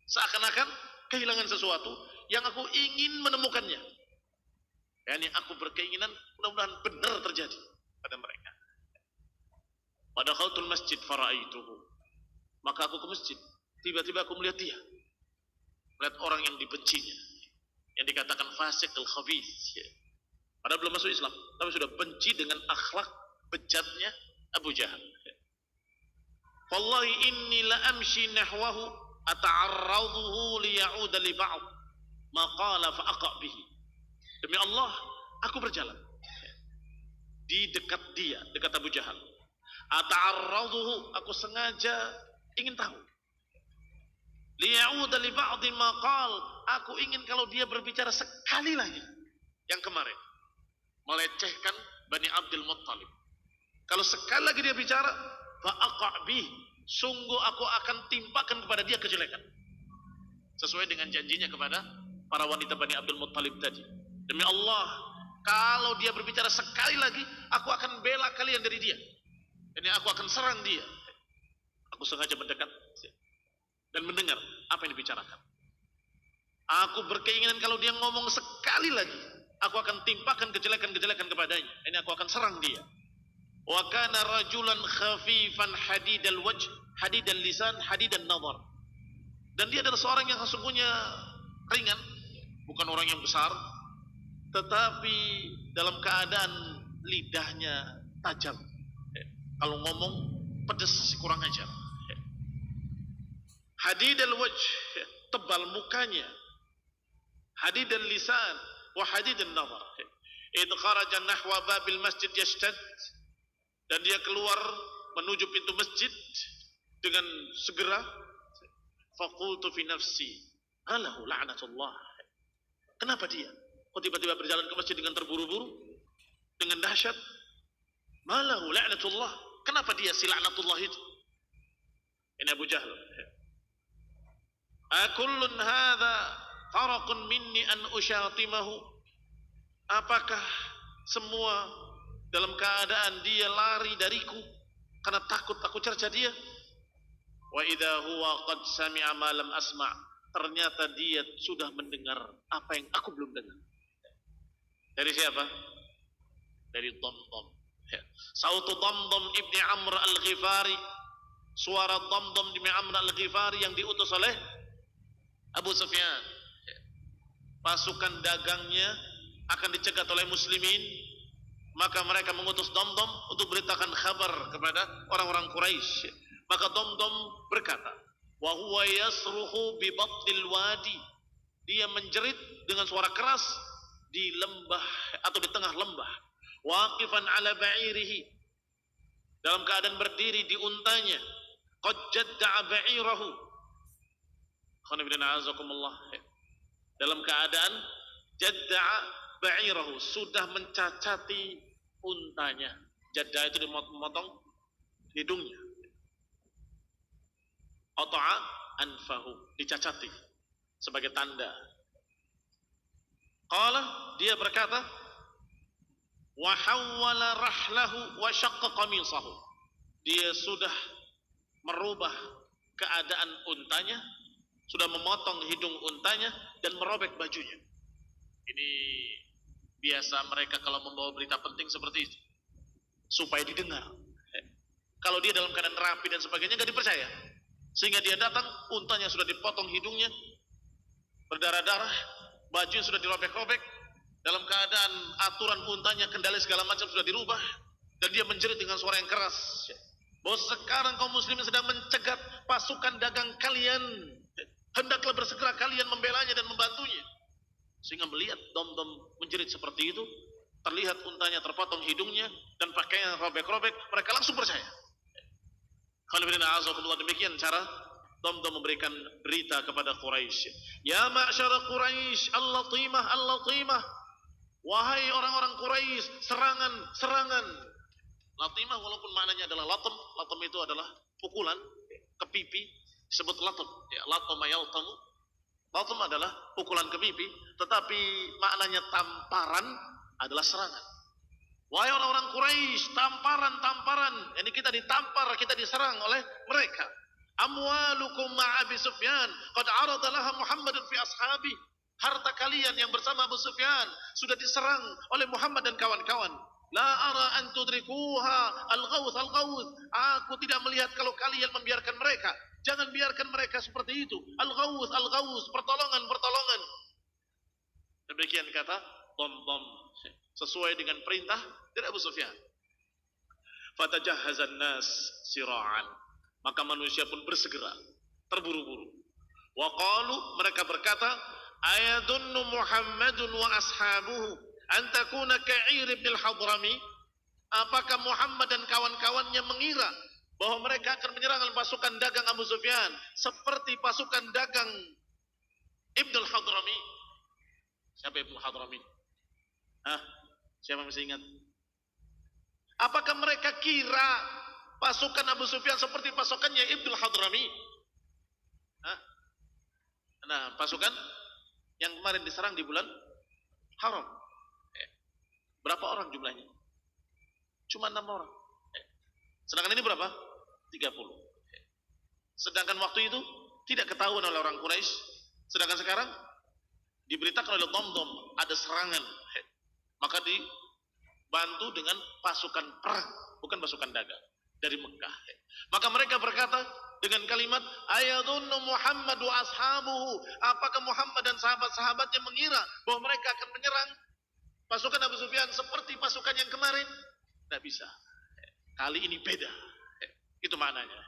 Seakan-akan kehilangan sesuatu yang aku ingin menemukannya. Yani aku berkeinginan mudah-mudahan benar terjadi pada mereka. Pada khaltul masjid fara'aituhu. Maka aku ke masjid, tiba-tiba aku melihat dia. Melihat orang yang dibencinya, yang dikatakan fasik al-khabith. Padahal belum masuk Islam, tapi sudah benci dengan akhlak bejatnya Abu Jahal. Wallahi inni la amshi nahwahu ata'arraduhu liya'uda li ba'd ma qala fa aqa bihi. Demi Allah, aku berjalan di dekat dia, dekat Abu Jahal. Ata'arraduhu, aku sengaja ingin tahu. Liya'uda li ba'd ma qala, aku ingin kalau dia berbicara sekali lagi yang kemarin melecehkan Bani Abdul Muttalib. Kalau sekali lagi dia bicara, fa'aqa'bih, sungguh aku akan timpakan kepada dia kejelekan. Sesuai dengan janjinya kepada para wanita Bani Abdul Muttalib tadi. Demi Allah, kalau dia berbicara sekali lagi, aku akan bela kalian dari dia. Ini aku akan serang dia. Aku sengaja mendekat dan mendengar apa yang dibicarakan. Aku berkeinginan kalau dia ngomong sekali lagi, aku akan timpakan kejelekan-kejelekan kepadanya. Ini aku akan serang dia. Wa kana rajulan khafifan hadidal wajh, hadidal lisan, hadidan nazar. Dan dia adalah seorang yang sesungguhnya ringan, bukan orang yang besar, tetapi dalam keadaan lidahnya tajam. Kalau ngomong pedas kurang ajar. Hadidal wajh, tebal mukanya. Hadidal lisan wa hadidan nazar. Idh kharaja nahwa babil masjid yashtad, dan dia keluar menuju pintu masjid dengan segera. Faqultu fi nafsi alahu la'natullah. Kenapa dia kok tiba-tiba berjalan ke masjid dengan terburu-buru, dengan dahsyat? Malahu la'natullah, kenapa dia si la'natullah itu? Ini Abu Jahal. Akullun hadha faraqun minni an usyatimahu. Apakah semua dalam keadaan dia lari dariku karena takut aku cerca dia? Wa idza huwa qad sami'a ma lam asma'. Ternyata dia sudah mendengar apa yang aku belum dengar. Dari siapa? Dari Damdam. Sautu Damdam ibni Amr al-Ghifari. Suara Damdam ibni Amr al-Ghifari yang diutus oleh Abu Sufyan. Pasukan dagangnya akan dicegat oleh muslimin, maka mereka mengutus Damdam untuk beritakan kabar kepada orang-orang Quraisy. Maka Damdam berkata, wa huwa yasruhu bi batnil wadi. Dia menjerit dengan suara keras di lembah atau di tengah lembah. Waqifan ala ba'irihi, dalam keadaan berdiri di untanya. Qad jadda'a ba'irahu. Dalam keadaan jadda'a ba'irahu, sudah mencacati untanya. Jadda itu dimotong hidungnya. Qata'a anfahu, dicacati sebagai tanda. Qala, dia berkata, wa hawwala rahlahu wa syaqqa qamisahu. Dia sudah merubah keadaan untanya, sudah memotong hidung untanya dan merobek bajunya. Ini biasa mereka kalau membawa berita penting seperti itu supaya didengar. Kalau dia dalam keadaan rapi dan sebagainya nggak dipercaya, sehingga dia datang, untanya sudah dipotong hidungnya, berdarah-darah, baju sudah dirobek-robek, dalam keadaan aturan untanya, kendali segala macam sudah dirubah, dan dia menjerit dengan suara yang keras bahwa sekarang kaum muslimin sedang mencegat pasukan dagang kalian, hendaklah bersegera kalian membelanya dan membantunya. Sehingga melihat dom-dom menjerit seperti itu, terlihat untanya terpotong hidungnya dan pakaian robek-robek, mereka langsung percaya. Demikian cara dom-dom memberikan berita kepada Quraisy. Ya ma'syara Quraisy, al-latimah, al-latimah. Wahai orang-orang Quraisy, serangan, serangan. Latimah walaupun maknanya adalah latem, latem itu adalah pukulan ke pipi, disebut latem. Ya, latama yaltamu. Latem adalah pukulan ke pipi, tetapi maknanya tamparan adalah serangan. Wahai orang-orang Quraisy, tamparan, tamparan. Ini kita ditampar, kita diserang oleh mereka. Amwalukum ma'abi Sufyan, qad arada laha Muhammadun fi ashabi. Harta kalian yang bersama Abu Sufyan sudah diserang oleh Muhammad dan kawan-kawan. La ara an tudrikuha al-ghawth al-ghawth. Aku tidak melihat kalau kalian membiarkan mereka. Jangan biarkan mereka seperti itu. Al-ghawth al-ghawth, pertolongan, pertolongan. Demikian kata dom-dom, sesuai dengan perintah dari Abu Sufyan. Fatajahhazan nas sira'an. Maka manusia pun bersegera, terburu-buru. Wa qalu, mereka berkata, ayadunnu Muhammadun wa ashabuhu an takuna ka'ir ibn al-Hadrami. Apakah Muhammad dan kawan-kawannya mengira bahwa mereka akan menyerang pasukan dagang Abu Sufyan seperti pasukan dagang Ibn al-Hadrami? Siapa Ibn al-Hadrami? Hah? Siapa masih ingat? Apakah mereka kira pasukan Abu Sufyan seperti pasukannya Ibn al-Hadrami? Hah? Nah, pasukan yang kemarin diserang di bulan Haram. Berapa orang jumlahnya? Cuma 6 orang. Sedangkan ini berapa? 30. Sedangkan waktu itu tidak ketahuan oleh orang Quraisy. Sedangkan sekarang diberitakan oleh dom-dom ada serangan. Maka dibantu dengan pasukan perang, bukan pasukan dagang dari Mekah. Maka mereka berkata dengan kalimat ayadunnu Muhammad wa ashabuhu. Apakah Muhammad dan sahabat-sahabatnya mengira bahwa mereka akan menyerang pasukan Abu Sufyan seperti pasukan yang kemarin? Tidak bisa. Kali ini beda. Itu maknanya.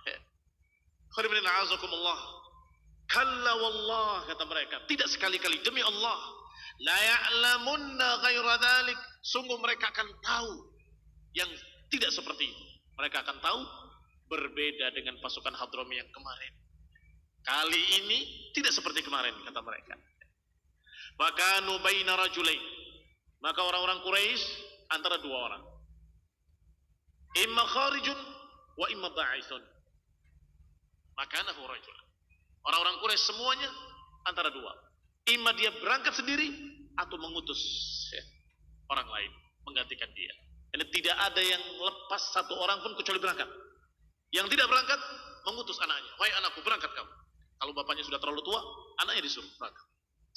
Kalla wallah, kata mereka, tidak sekali-kali, demi Allah, la ya'lamunna ghaira dhalik. Sungguh mereka akan tahu yang tidak seperti itu. Mereka akan tahu berbeda dengan pasukan Hadrami yang kemarin. Kali ini tidak seperti kemarin, kata mereka. Fakanu baina rajulain. Maka orang-orang Quraisy antara dua orang. Imma kharijun wa imma ba'ithun. Makanahu rajul. Orang-orang Quraisy semuanya antara dua. Imma dia berangkat sendiri atau mengutus orang lain menggantikan dia. Jadi tidak ada yang lepas satu orang pun kecuali berangkat. Yang tidak berangkat mengutus anaknya. Wahai anakku, berangkat kamu. Kalau bapaknya sudah terlalu tua, anaknya disuruh berangkat.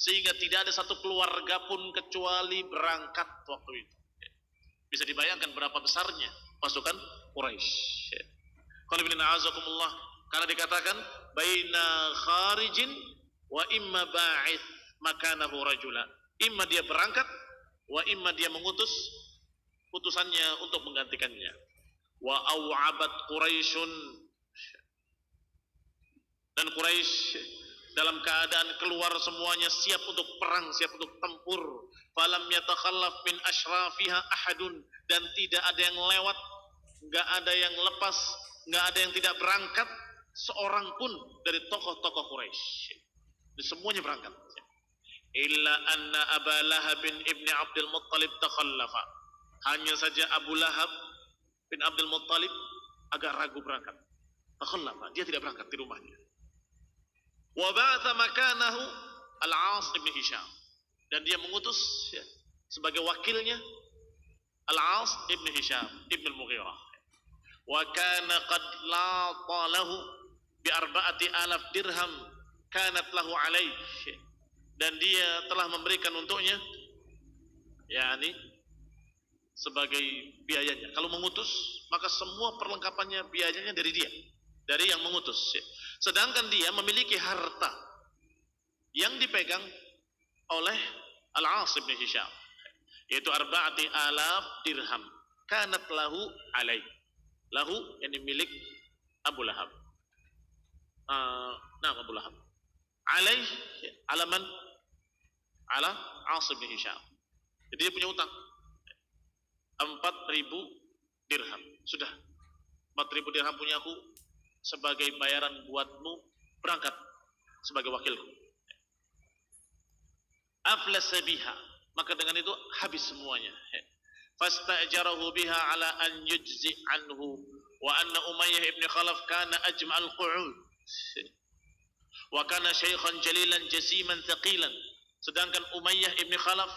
Sehingga tidak ada satu keluarga pun kecuali berangkat waktu itu. Bisa dibayangkan berapa besarnya pasukan Quraisy. Karena dikatakan baina kharijin wa imma ba'ith makanahu rajula. Imma dia berangkat wa imma dia mengutus utusannya untuk menggantikannya. Wa au'abat Quraisyun, dan Quraisy dalam keadaan keluar semuanya siap untuk perang, siap untuk tempur. Falam yatakhallaf min ashrafiha ahadun, dan tidak ada yang lewat, enggak ada yang lepas, enggak ada yang tidak berangkat seorang pun dari tokoh-tokoh Quraisy. Semuanya berangkat. Illa anna Aba Lahab bin Ibni Abdul Muttalib takhallafa. Hanya saja Abu Lahab bin Abdul Muttalib agak ragu berangkat. Takhallafa, dia tidak berangkat di rumahnya. Wa ba'atha makanahu Al-As bin Hisham, dan dia mengutus sebagai wakilnya Al-As ibn Hisham ibn al-Mughirah. Wa kana qad lata lahu bi 4,000 dirham kanat lahu alaih, dan dia telah memberikan untuknya yakni sebagai biayanya. Kalau mengutus maka semua perlengkapannya biayanya dari dia, dari yang mengutus. Sedangkan dia memiliki harta yang dipegang oleh Al-As bin Hisham, yaitu 4,000 dirham kanat lahu alaih. Lahu yang milik Abu Lahab. Abu Lahab. Alaih alaman ala As bin Hisham. Jadi dia punya utang 4.000 dirham. Sudah 4.000 dirham punya aku sebagai bayaran buatmu berangkat sebagai wakilku. Aflasa biha, maka dengan itu habis semuanya. Fastajarahu biha ala an yujzi anhu wa anna Umayyah ibn Khalaf kana ajma'al qu'ud wa kana syaikhan jalilan jasiman thaqilan. Sedangkan Umayyah ibn Khalaf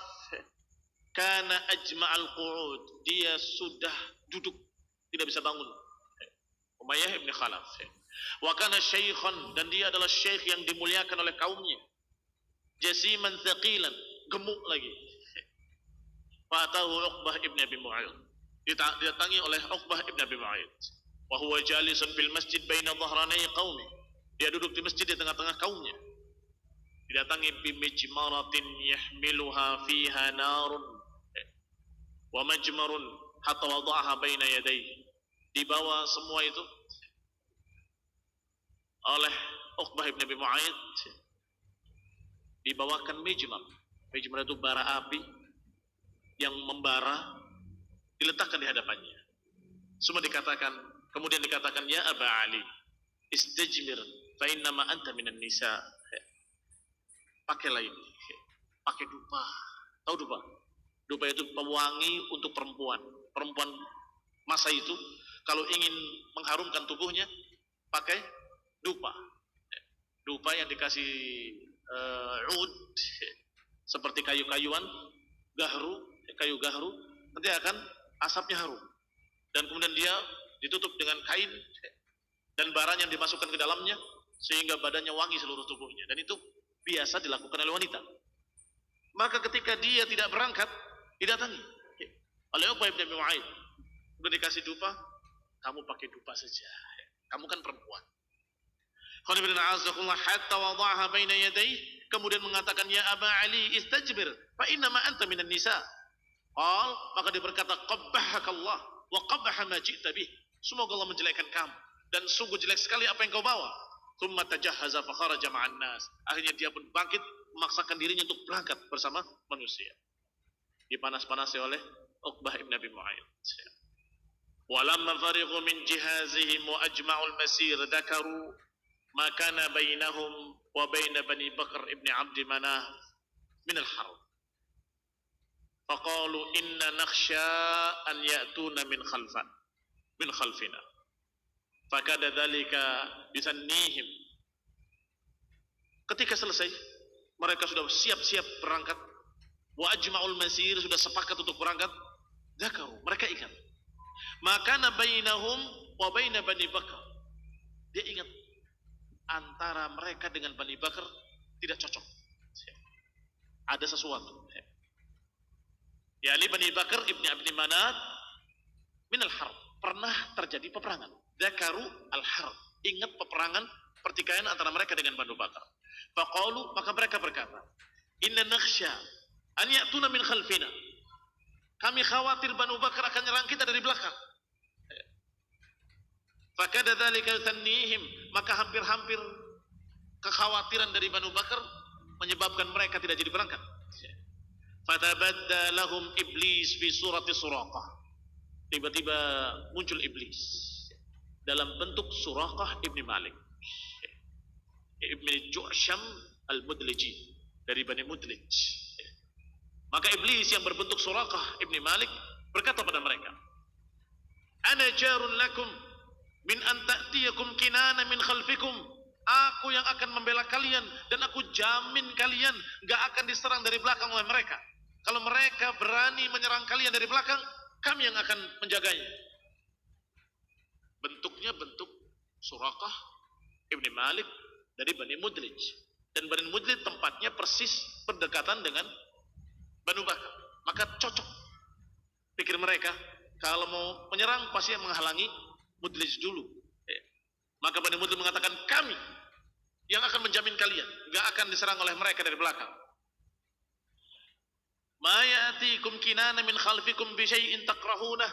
kana ajma'al qu'ud, dia sudah duduk tidak bisa bangun. Umayyah ibn Khalaf. Wa kana syaikhan, dan dia adalah syekh yang dimuliakan oleh kaumnya. Jasiman thaqilan, gemuk lagi. Fatahu Uqbah ibn Abi Mu'ayyid, didatangi oleh Uqbah ibn Abi Mu'ayyid. Wa huwa jalisun fil masjid baina dhahranai qaumi, dia duduk di masjid di tengah-tengah kaumnya. Didatangi bimijmaratin yahmiluha fiha narun wa majmarun hatta wada'aha baina yadayhi. Dibawa semua itu oleh Uqbah ibn Abi Mu'ayyid, dibawakan mijmar. Mijmar itu bara api yang membara, diletakkan di hadapannya. Semua kemudian dikatakan, ya Aba Ali, istajmir fa innama anta minan nisa. Pakailah ini, pakai dupa. Tahu dupa? Dupa itu pewangi untuk perempuan. Perempuan masa itu kalau ingin mengharumkan tubuhnya pakai dupa. Dupa yang dikasih ud seperti kayu-kayuan, kayu gahru, nanti akan asapnya harum. Dan kemudian dia ditutup dengan kain dan barang yang dimasukkan ke dalamnya sehingga badannya wangi seluruh tubuhnya. Dan itu biasa dilakukan oleh wanita. Maka ketika dia tidak berangkat, didatangi oleh Uqbah bin Abi Mu'ayyid. Sudah dikasih dupa, kamu pakai dupa saja. Kamu kan perempuan. Hatta wada'aha baina yadayhi, kemudian mengatakan, ya Aba Ali istajbir fa innama anta minan nisa. Maka dia berkata, qabbahakallah wa qabbaha ma ji'ta bih. Semoga Allah menjelekkan kamu, dan sungguh jelek sekali apa yang kau bawa. Thumma tajahhaza fa kharaja ma'an nas. Akhirnya dia pun bangkit memaksakan dirinya untuk berangkat bersama manusia. Dipanas-panasi oleh Uqbah ibn Abi Mu'ayyid. Walamma farighu min jihazihim wa ajma'ul masir dakaru ma kana bainahum wa bain Bani Bakr ibn Abd Manaf min al-harb. Faqalu inna nakhsha an ya'tuna min khalfina. Fakada dzalika bisannihim. Ketika selesai, mereka sudah siap-siap berangkat. Wa ajma'ul masir, sudah sepakat untuk berangkat. Dzakaru, mereka ingat. Makana bainahum wa baina Bani Bakr. Dia ingat antara mereka dengan Bani Bakr tidak cocok. Ada sesuatu. Yani Bani Bakr ibni Abdi Manaf min al-harb, pernah terjadi peperangan. Dzakaru al-harb, ingat peperangan pertikaian antara mereka dengan Bani Bakr. Faqalu, maka mereka berkata, inna nakhsha an ya'tuna min khalfina. Kami khawatir Bani Bakr akan nyerang kita dari belakang. Fakada dzalika tannihim, maka hampir-hampir kekhawatiran dari Bani Bakr menyebabkan mereka tidak jadi berangkat. Fatabadda lahum iblis fi surati Suraqah. Tiba-tiba muncul iblis dalam bentuk Suraqah ibni Malik, ibni Ju'sham al-Mudliji, dari Bani Mudlij. Maka iblis yang berbentuk Suraqah ibni Malik berkata pada mereka, ana jarun lakum min an ta'tiyakum kinana min khalfikum. Aku yang akan membela kalian, dan aku jamin kalian gak akan diserang dari belakang oleh mereka. Kalau mereka berani menyerang kalian dari belakang, kami yang akan menjaganya. Bentuknya bentuk Suraqah Ibni Malik dari Bani Mudlij. Dan Bani Mudlij tempatnya persis berdekatan dengan Banu Bakar. Maka cocok pikir mereka, kalau mau menyerang pasti menghalangi Mudlij dulu. Maka Bani Mudlij mengatakan, kami yang akan menjamin kalian, gak akan diserang oleh mereka dari belakang. Ma ya'tikum Kinana min khalfikum bi syai'in takrahunah.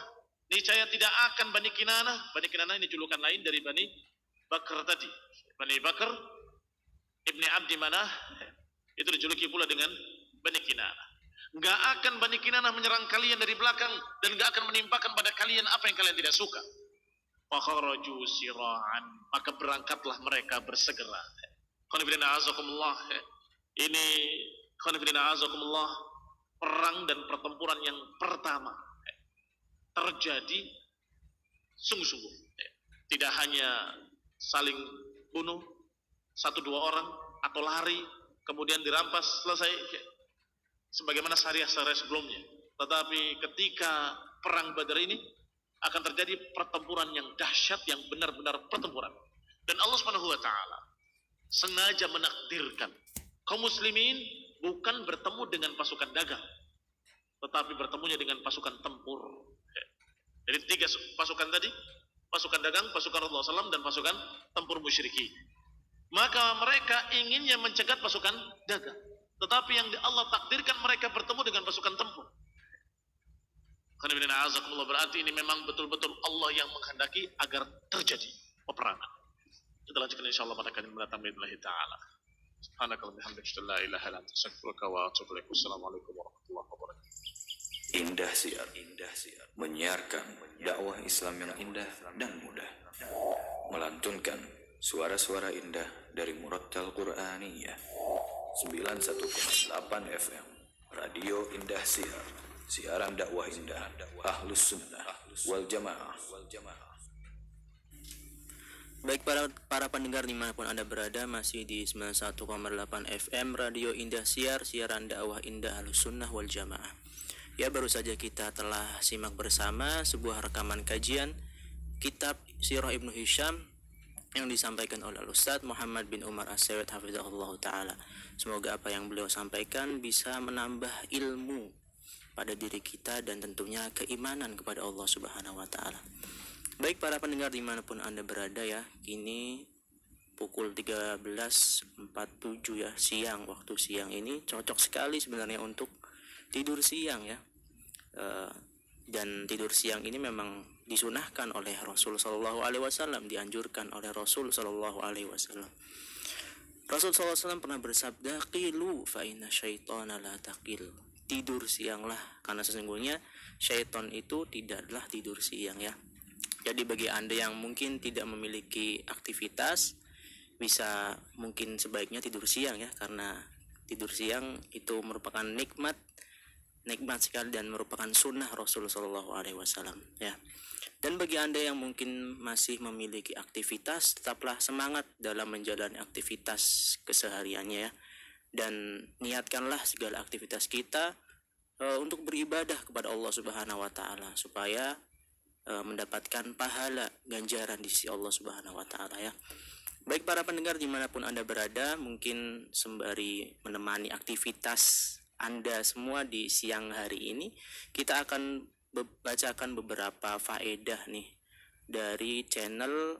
Niscaya tidak akan Bani Kinanah ini julukan lain dari Bani Bakar tadi. Bani Bakar Ibni Abdi Manah itu dijuluki pula dengan Bani Kinanah. Enggak akan Bani Kinanah menyerang kalian dari belakang dan enggak akan menimpakan pada kalian apa yang kalian tidak suka. Fakharaju sira'an, maka berangkatlah mereka bersegera. Khonifidina azakumullah. Ini khonifidina azakumullah, perang dan pertempuran yang pertama terjadi sungguh-sungguh. Tidak hanya saling bunuh 1-2 orang atau lari kemudian dirampas selesai sebagaimana syariah-syariah sebelumnya. Tetapi ketika perang Badar ini akan terjadi pertempuran yang dahsyat, yang benar-benar pertempuran. Dan Allah Subhanahu wa taala sengaja menakdirkan kaum muslimin bukan bertemu dengan pasukan dagang, tetapi bertemunya dengan pasukan tempur. Jadi 3 pasukan tadi, pasukan dagang, pasukan Rasulullah SAW, dan pasukan tempur musyrikin. Maka mereka inginnya mencegat pasukan dagang, tetapi yang Allah takdirkan mereka bertemu dengan pasukan tempur. Karena berarti ini memang betul-betul Allah yang menghendaki agar terjadi peperangan. Kita lanjutkan insyaallah pada kali mendatang billahi taala. Subhanakallahumma wa bihamdika la ilaha illa anta astaghfiruka wa atubu ilaik. Wassalamualaikum warahmatullahi wabarakatuh. Indah Siar menyiarkan dakwah Islam yang indah dan mudah, melantunkan suara-suara indah dari Murattal Qur'aniyah. 91,8 FM Radio Indah Siar, siaran dakwah indah Ahlus Sunnah wal Jamaah. Baik para pendengar dimanapun Anda berada, masih di 91,8 FM Radio Indah Siar, siaran dakwah indah Ahlus Sunnah wal Jamaah. Ya, baru saja kita telah simak bersama sebuah rekaman kajian kitab Sirah Ibnu Hisham yang disampaikan oleh Ustaz Muhammad bin Umar As-Sawid hafizahullah ta'ala. Semoga apa yang beliau sampaikan bisa menambah ilmu pada diri kita dan tentunya keimanan kepada Allah Subhanahu wa ta'ala. Baik para pendengar dimanapun Anda berada, ya, kini pukul 13.47 ya, siang. Waktu siang ini cocok sekali sebenarnya untuk tidur siang, ya. Dan tidur siang ini memang disunahkan oleh Rasul Sallallahu Alaihi Wasallam, dianjurkan oleh Rasul Sallallahu Alaihi Wasallam. Rasul Sallallahu Alaihi Wasallam pernah bersabda, "Qilu fa inna syaitana la taqil." Tidur sianglah, karena sesungguhnya syaitan itu tidaklah tidur siang, ya. Jadi bagi Anda yang mungkin tidak memiliki aktivitas, bisa mungkin sebaiknya tidur siang, ya, karena tidur siang itu merupakan nikmat sekali dan merupakan sunnah Rasul Sallallahu Alaihi Wasallam, ya. Dan bagi Anda yang mungkin masih memiliki aktivitas, tetaplah semangat dalam menjalani aktivitas kesehariannya, ya. Dan niatkanlah segala aktivitas kita untuk beribadah kepada Allah Subhanahu wa taala supaya mendapatkan pahala ganjaran di sisi Allah Subhanahu wa taala, ya. Baik para pendengar dimanapun Anda berada, mungkin sembari menemani aktivitas Anda semua di siang hari ini, kita akan bacakan beberapa faedah nih dari channel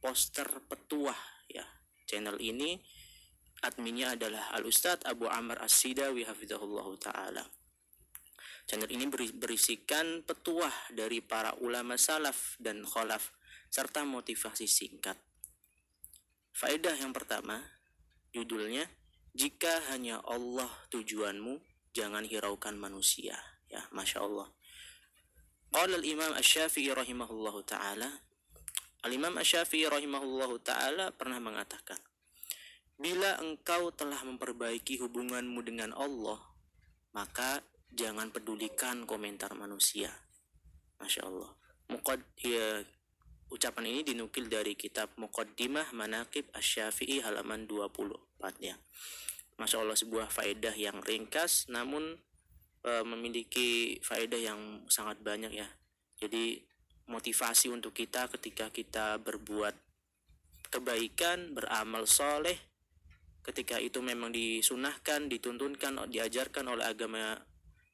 Poster Petuah, ya. Channel ini adminnya adalah Al-Ustadz Abu Amr As-Sidawi hafizahullahu ta'ala. Channel ini berisikan petuah dari para ulama salaf dan khalaf serta motivasi singkat. Faedah yang pertama, judulnya, jika hanya Allah tujuanmu, jangan hiraukan manusia, ya. Masya Allah. Qala al-Imam Asy-Syafi'i rahimahullahu ta'ala, Al-Imam Asy-Syafi'i rahimahullahu ta'ala pernah mengatakan, bila engkau telah memperbaiki hubunganmu dengan Allah, maka jangan pedulikan komentar manusia. Masya Allah. Ucapan ini dinukil dari kitab Muqaddimah Manaqib Asy-Syafi'i halaman 24, ya. Masya Allah, sebuah faedah yang ringkas namun memiliki faedah yang sangat banyak ya. Jadi motivasi untuk kita ketika kita berbuat kebaikan, beramal soleh, ketika itu memang disunahkan, dituntunkan, diajarkan oleh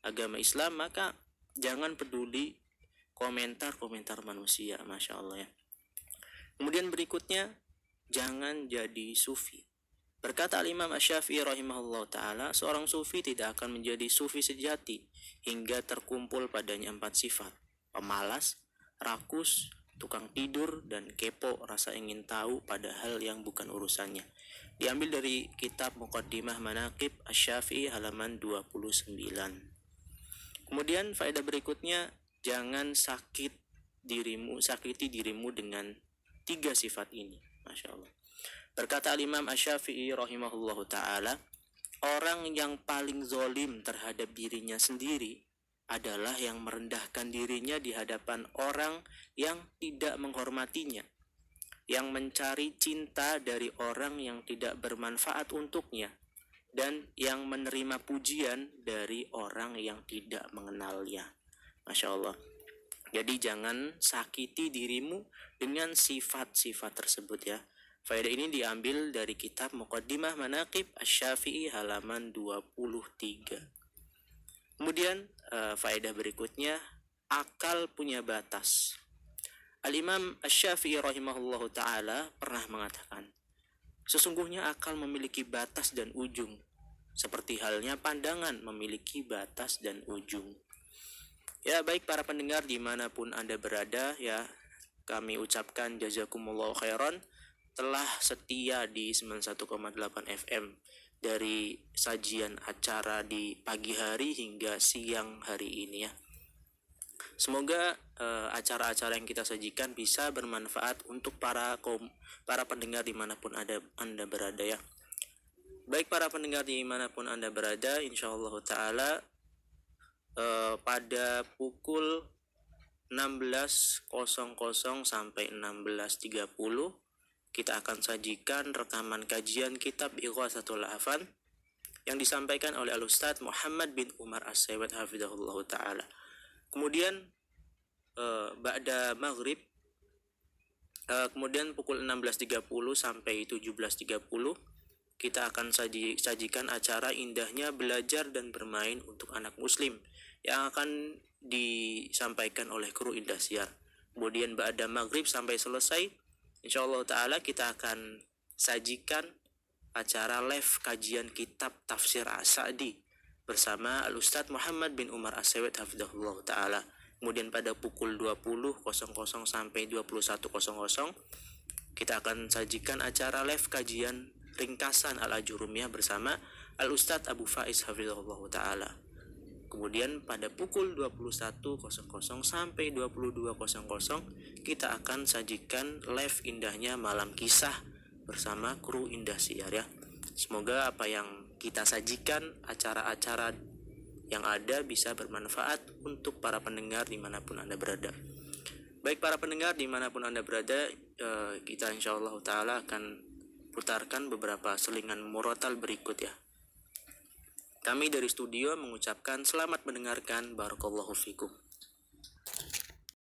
agama Islam, maka jangan peduli komentar-komentar manusia, Masya Allah ya. Kemudian berikutnya, jangan jadi sufi. Berkata Imam Asy-Syafi'i rahimahullah ta'ala, seorang sufi tidak akan menjadi sufi sejati hingga terkumpul padanya 4 sifat: pemalas, rakus, tukang tidur, dan kepo, rasa ingin tahu pada hal yang bukan urusannya. Diambil dari kitab Muqaddimah Manaqib Asy-Syafi'i halaman 29. Kemudian faedah berikutnya, jangan sakiti dirimu dengan 3 sifat ini. Masya Allah. Berkata Imam Asy-Syafi'i rahimahullahu ta'ala, orang yang paling zalim terhadap dirinya sendiri adalah yang merendahkan dirinya di hadapan orang yang tidak menghormatinya, yang mencari cinta dari orang yang tidak bermanfaat untuknya, dan yang menerima pujian dari orang yang tidak mengenalnya. Masya Allah. Jadi jangan sakiti dirimu dengan sifat-sifat tersebut ya. Faedah ini diambil dari kitab Muqaddimah Manaqib Asy-Syafi'i halaman 23. Kemudian faedah berikutnya, akal punya batas. Al-Imam Asy-Syafi'i rahimahullahu ta'ala pernah mengatakan, sesungguhnya akal memiliki batas dan ujung, seperti halnya pandangan memiliki batas dan ujung. Ya, baik para pendengar dimanapun Anda berada ya, kami ucapkan jazakumullahu khairan telah setia di 91,8 FM dari sajian acara di pagi hari hingga siang hari ini ya. Semoga acara-acara yang kita sajikan bisa bermanfaat untuk para pendengar dimanapun Anda berada ya. Baik para pendengar dimanapun Anda berada, insyaallah ta'ala pada pukul 16.00 sampai 16.30 kita akan sajikan rekaman kajian kitab Ighatsatul Lahfan yang disampaikan oleh Al-Ustadz Muhammad bin Umar As-Saywat hafizahullah ta'ala. Kemudian ba'da maghrib, kemudian pukul 16.30 sampai 17.30 kita akan sajikan acara indahnya belajar dan bermain untuk anak muslim yang akan disampaikan oleh kru Indahsiar. Kemudian ba'da maghrib sampai selesai, insyaallah ta'ala kita akan sajikan acara live kajian kitab Tafsir As-Sa'di bersama Al-Ustadz Muhammad bin Umar As-Saywat hafizahullah ta'ala. Kemudian pada pukul 20.00 sampai 21.00 kita akan sajikan acara live kajian ringkasan Al-Ajurumiyah bersama Al-Ustadz Abu Faiz hafizahullah ta'ala. Kemudian pada pukul 21.00 sampai 22.00 kita akan sajikan live indahnya Malam Kisah bersama kru Indahsiar ya. Semoga apa yang kita sajikan, acara-acara yang ada bisa bermanfaat untuk para pendengar dimanapun Anda berada. Baik para pendengar dimanapun Anda berada, kita insyaallah ta'ala akan putarkan beberapa selingan murotal berikut ya. Kami dari studio mengucapkan selamat mendengarkan. Barakallahu fikum.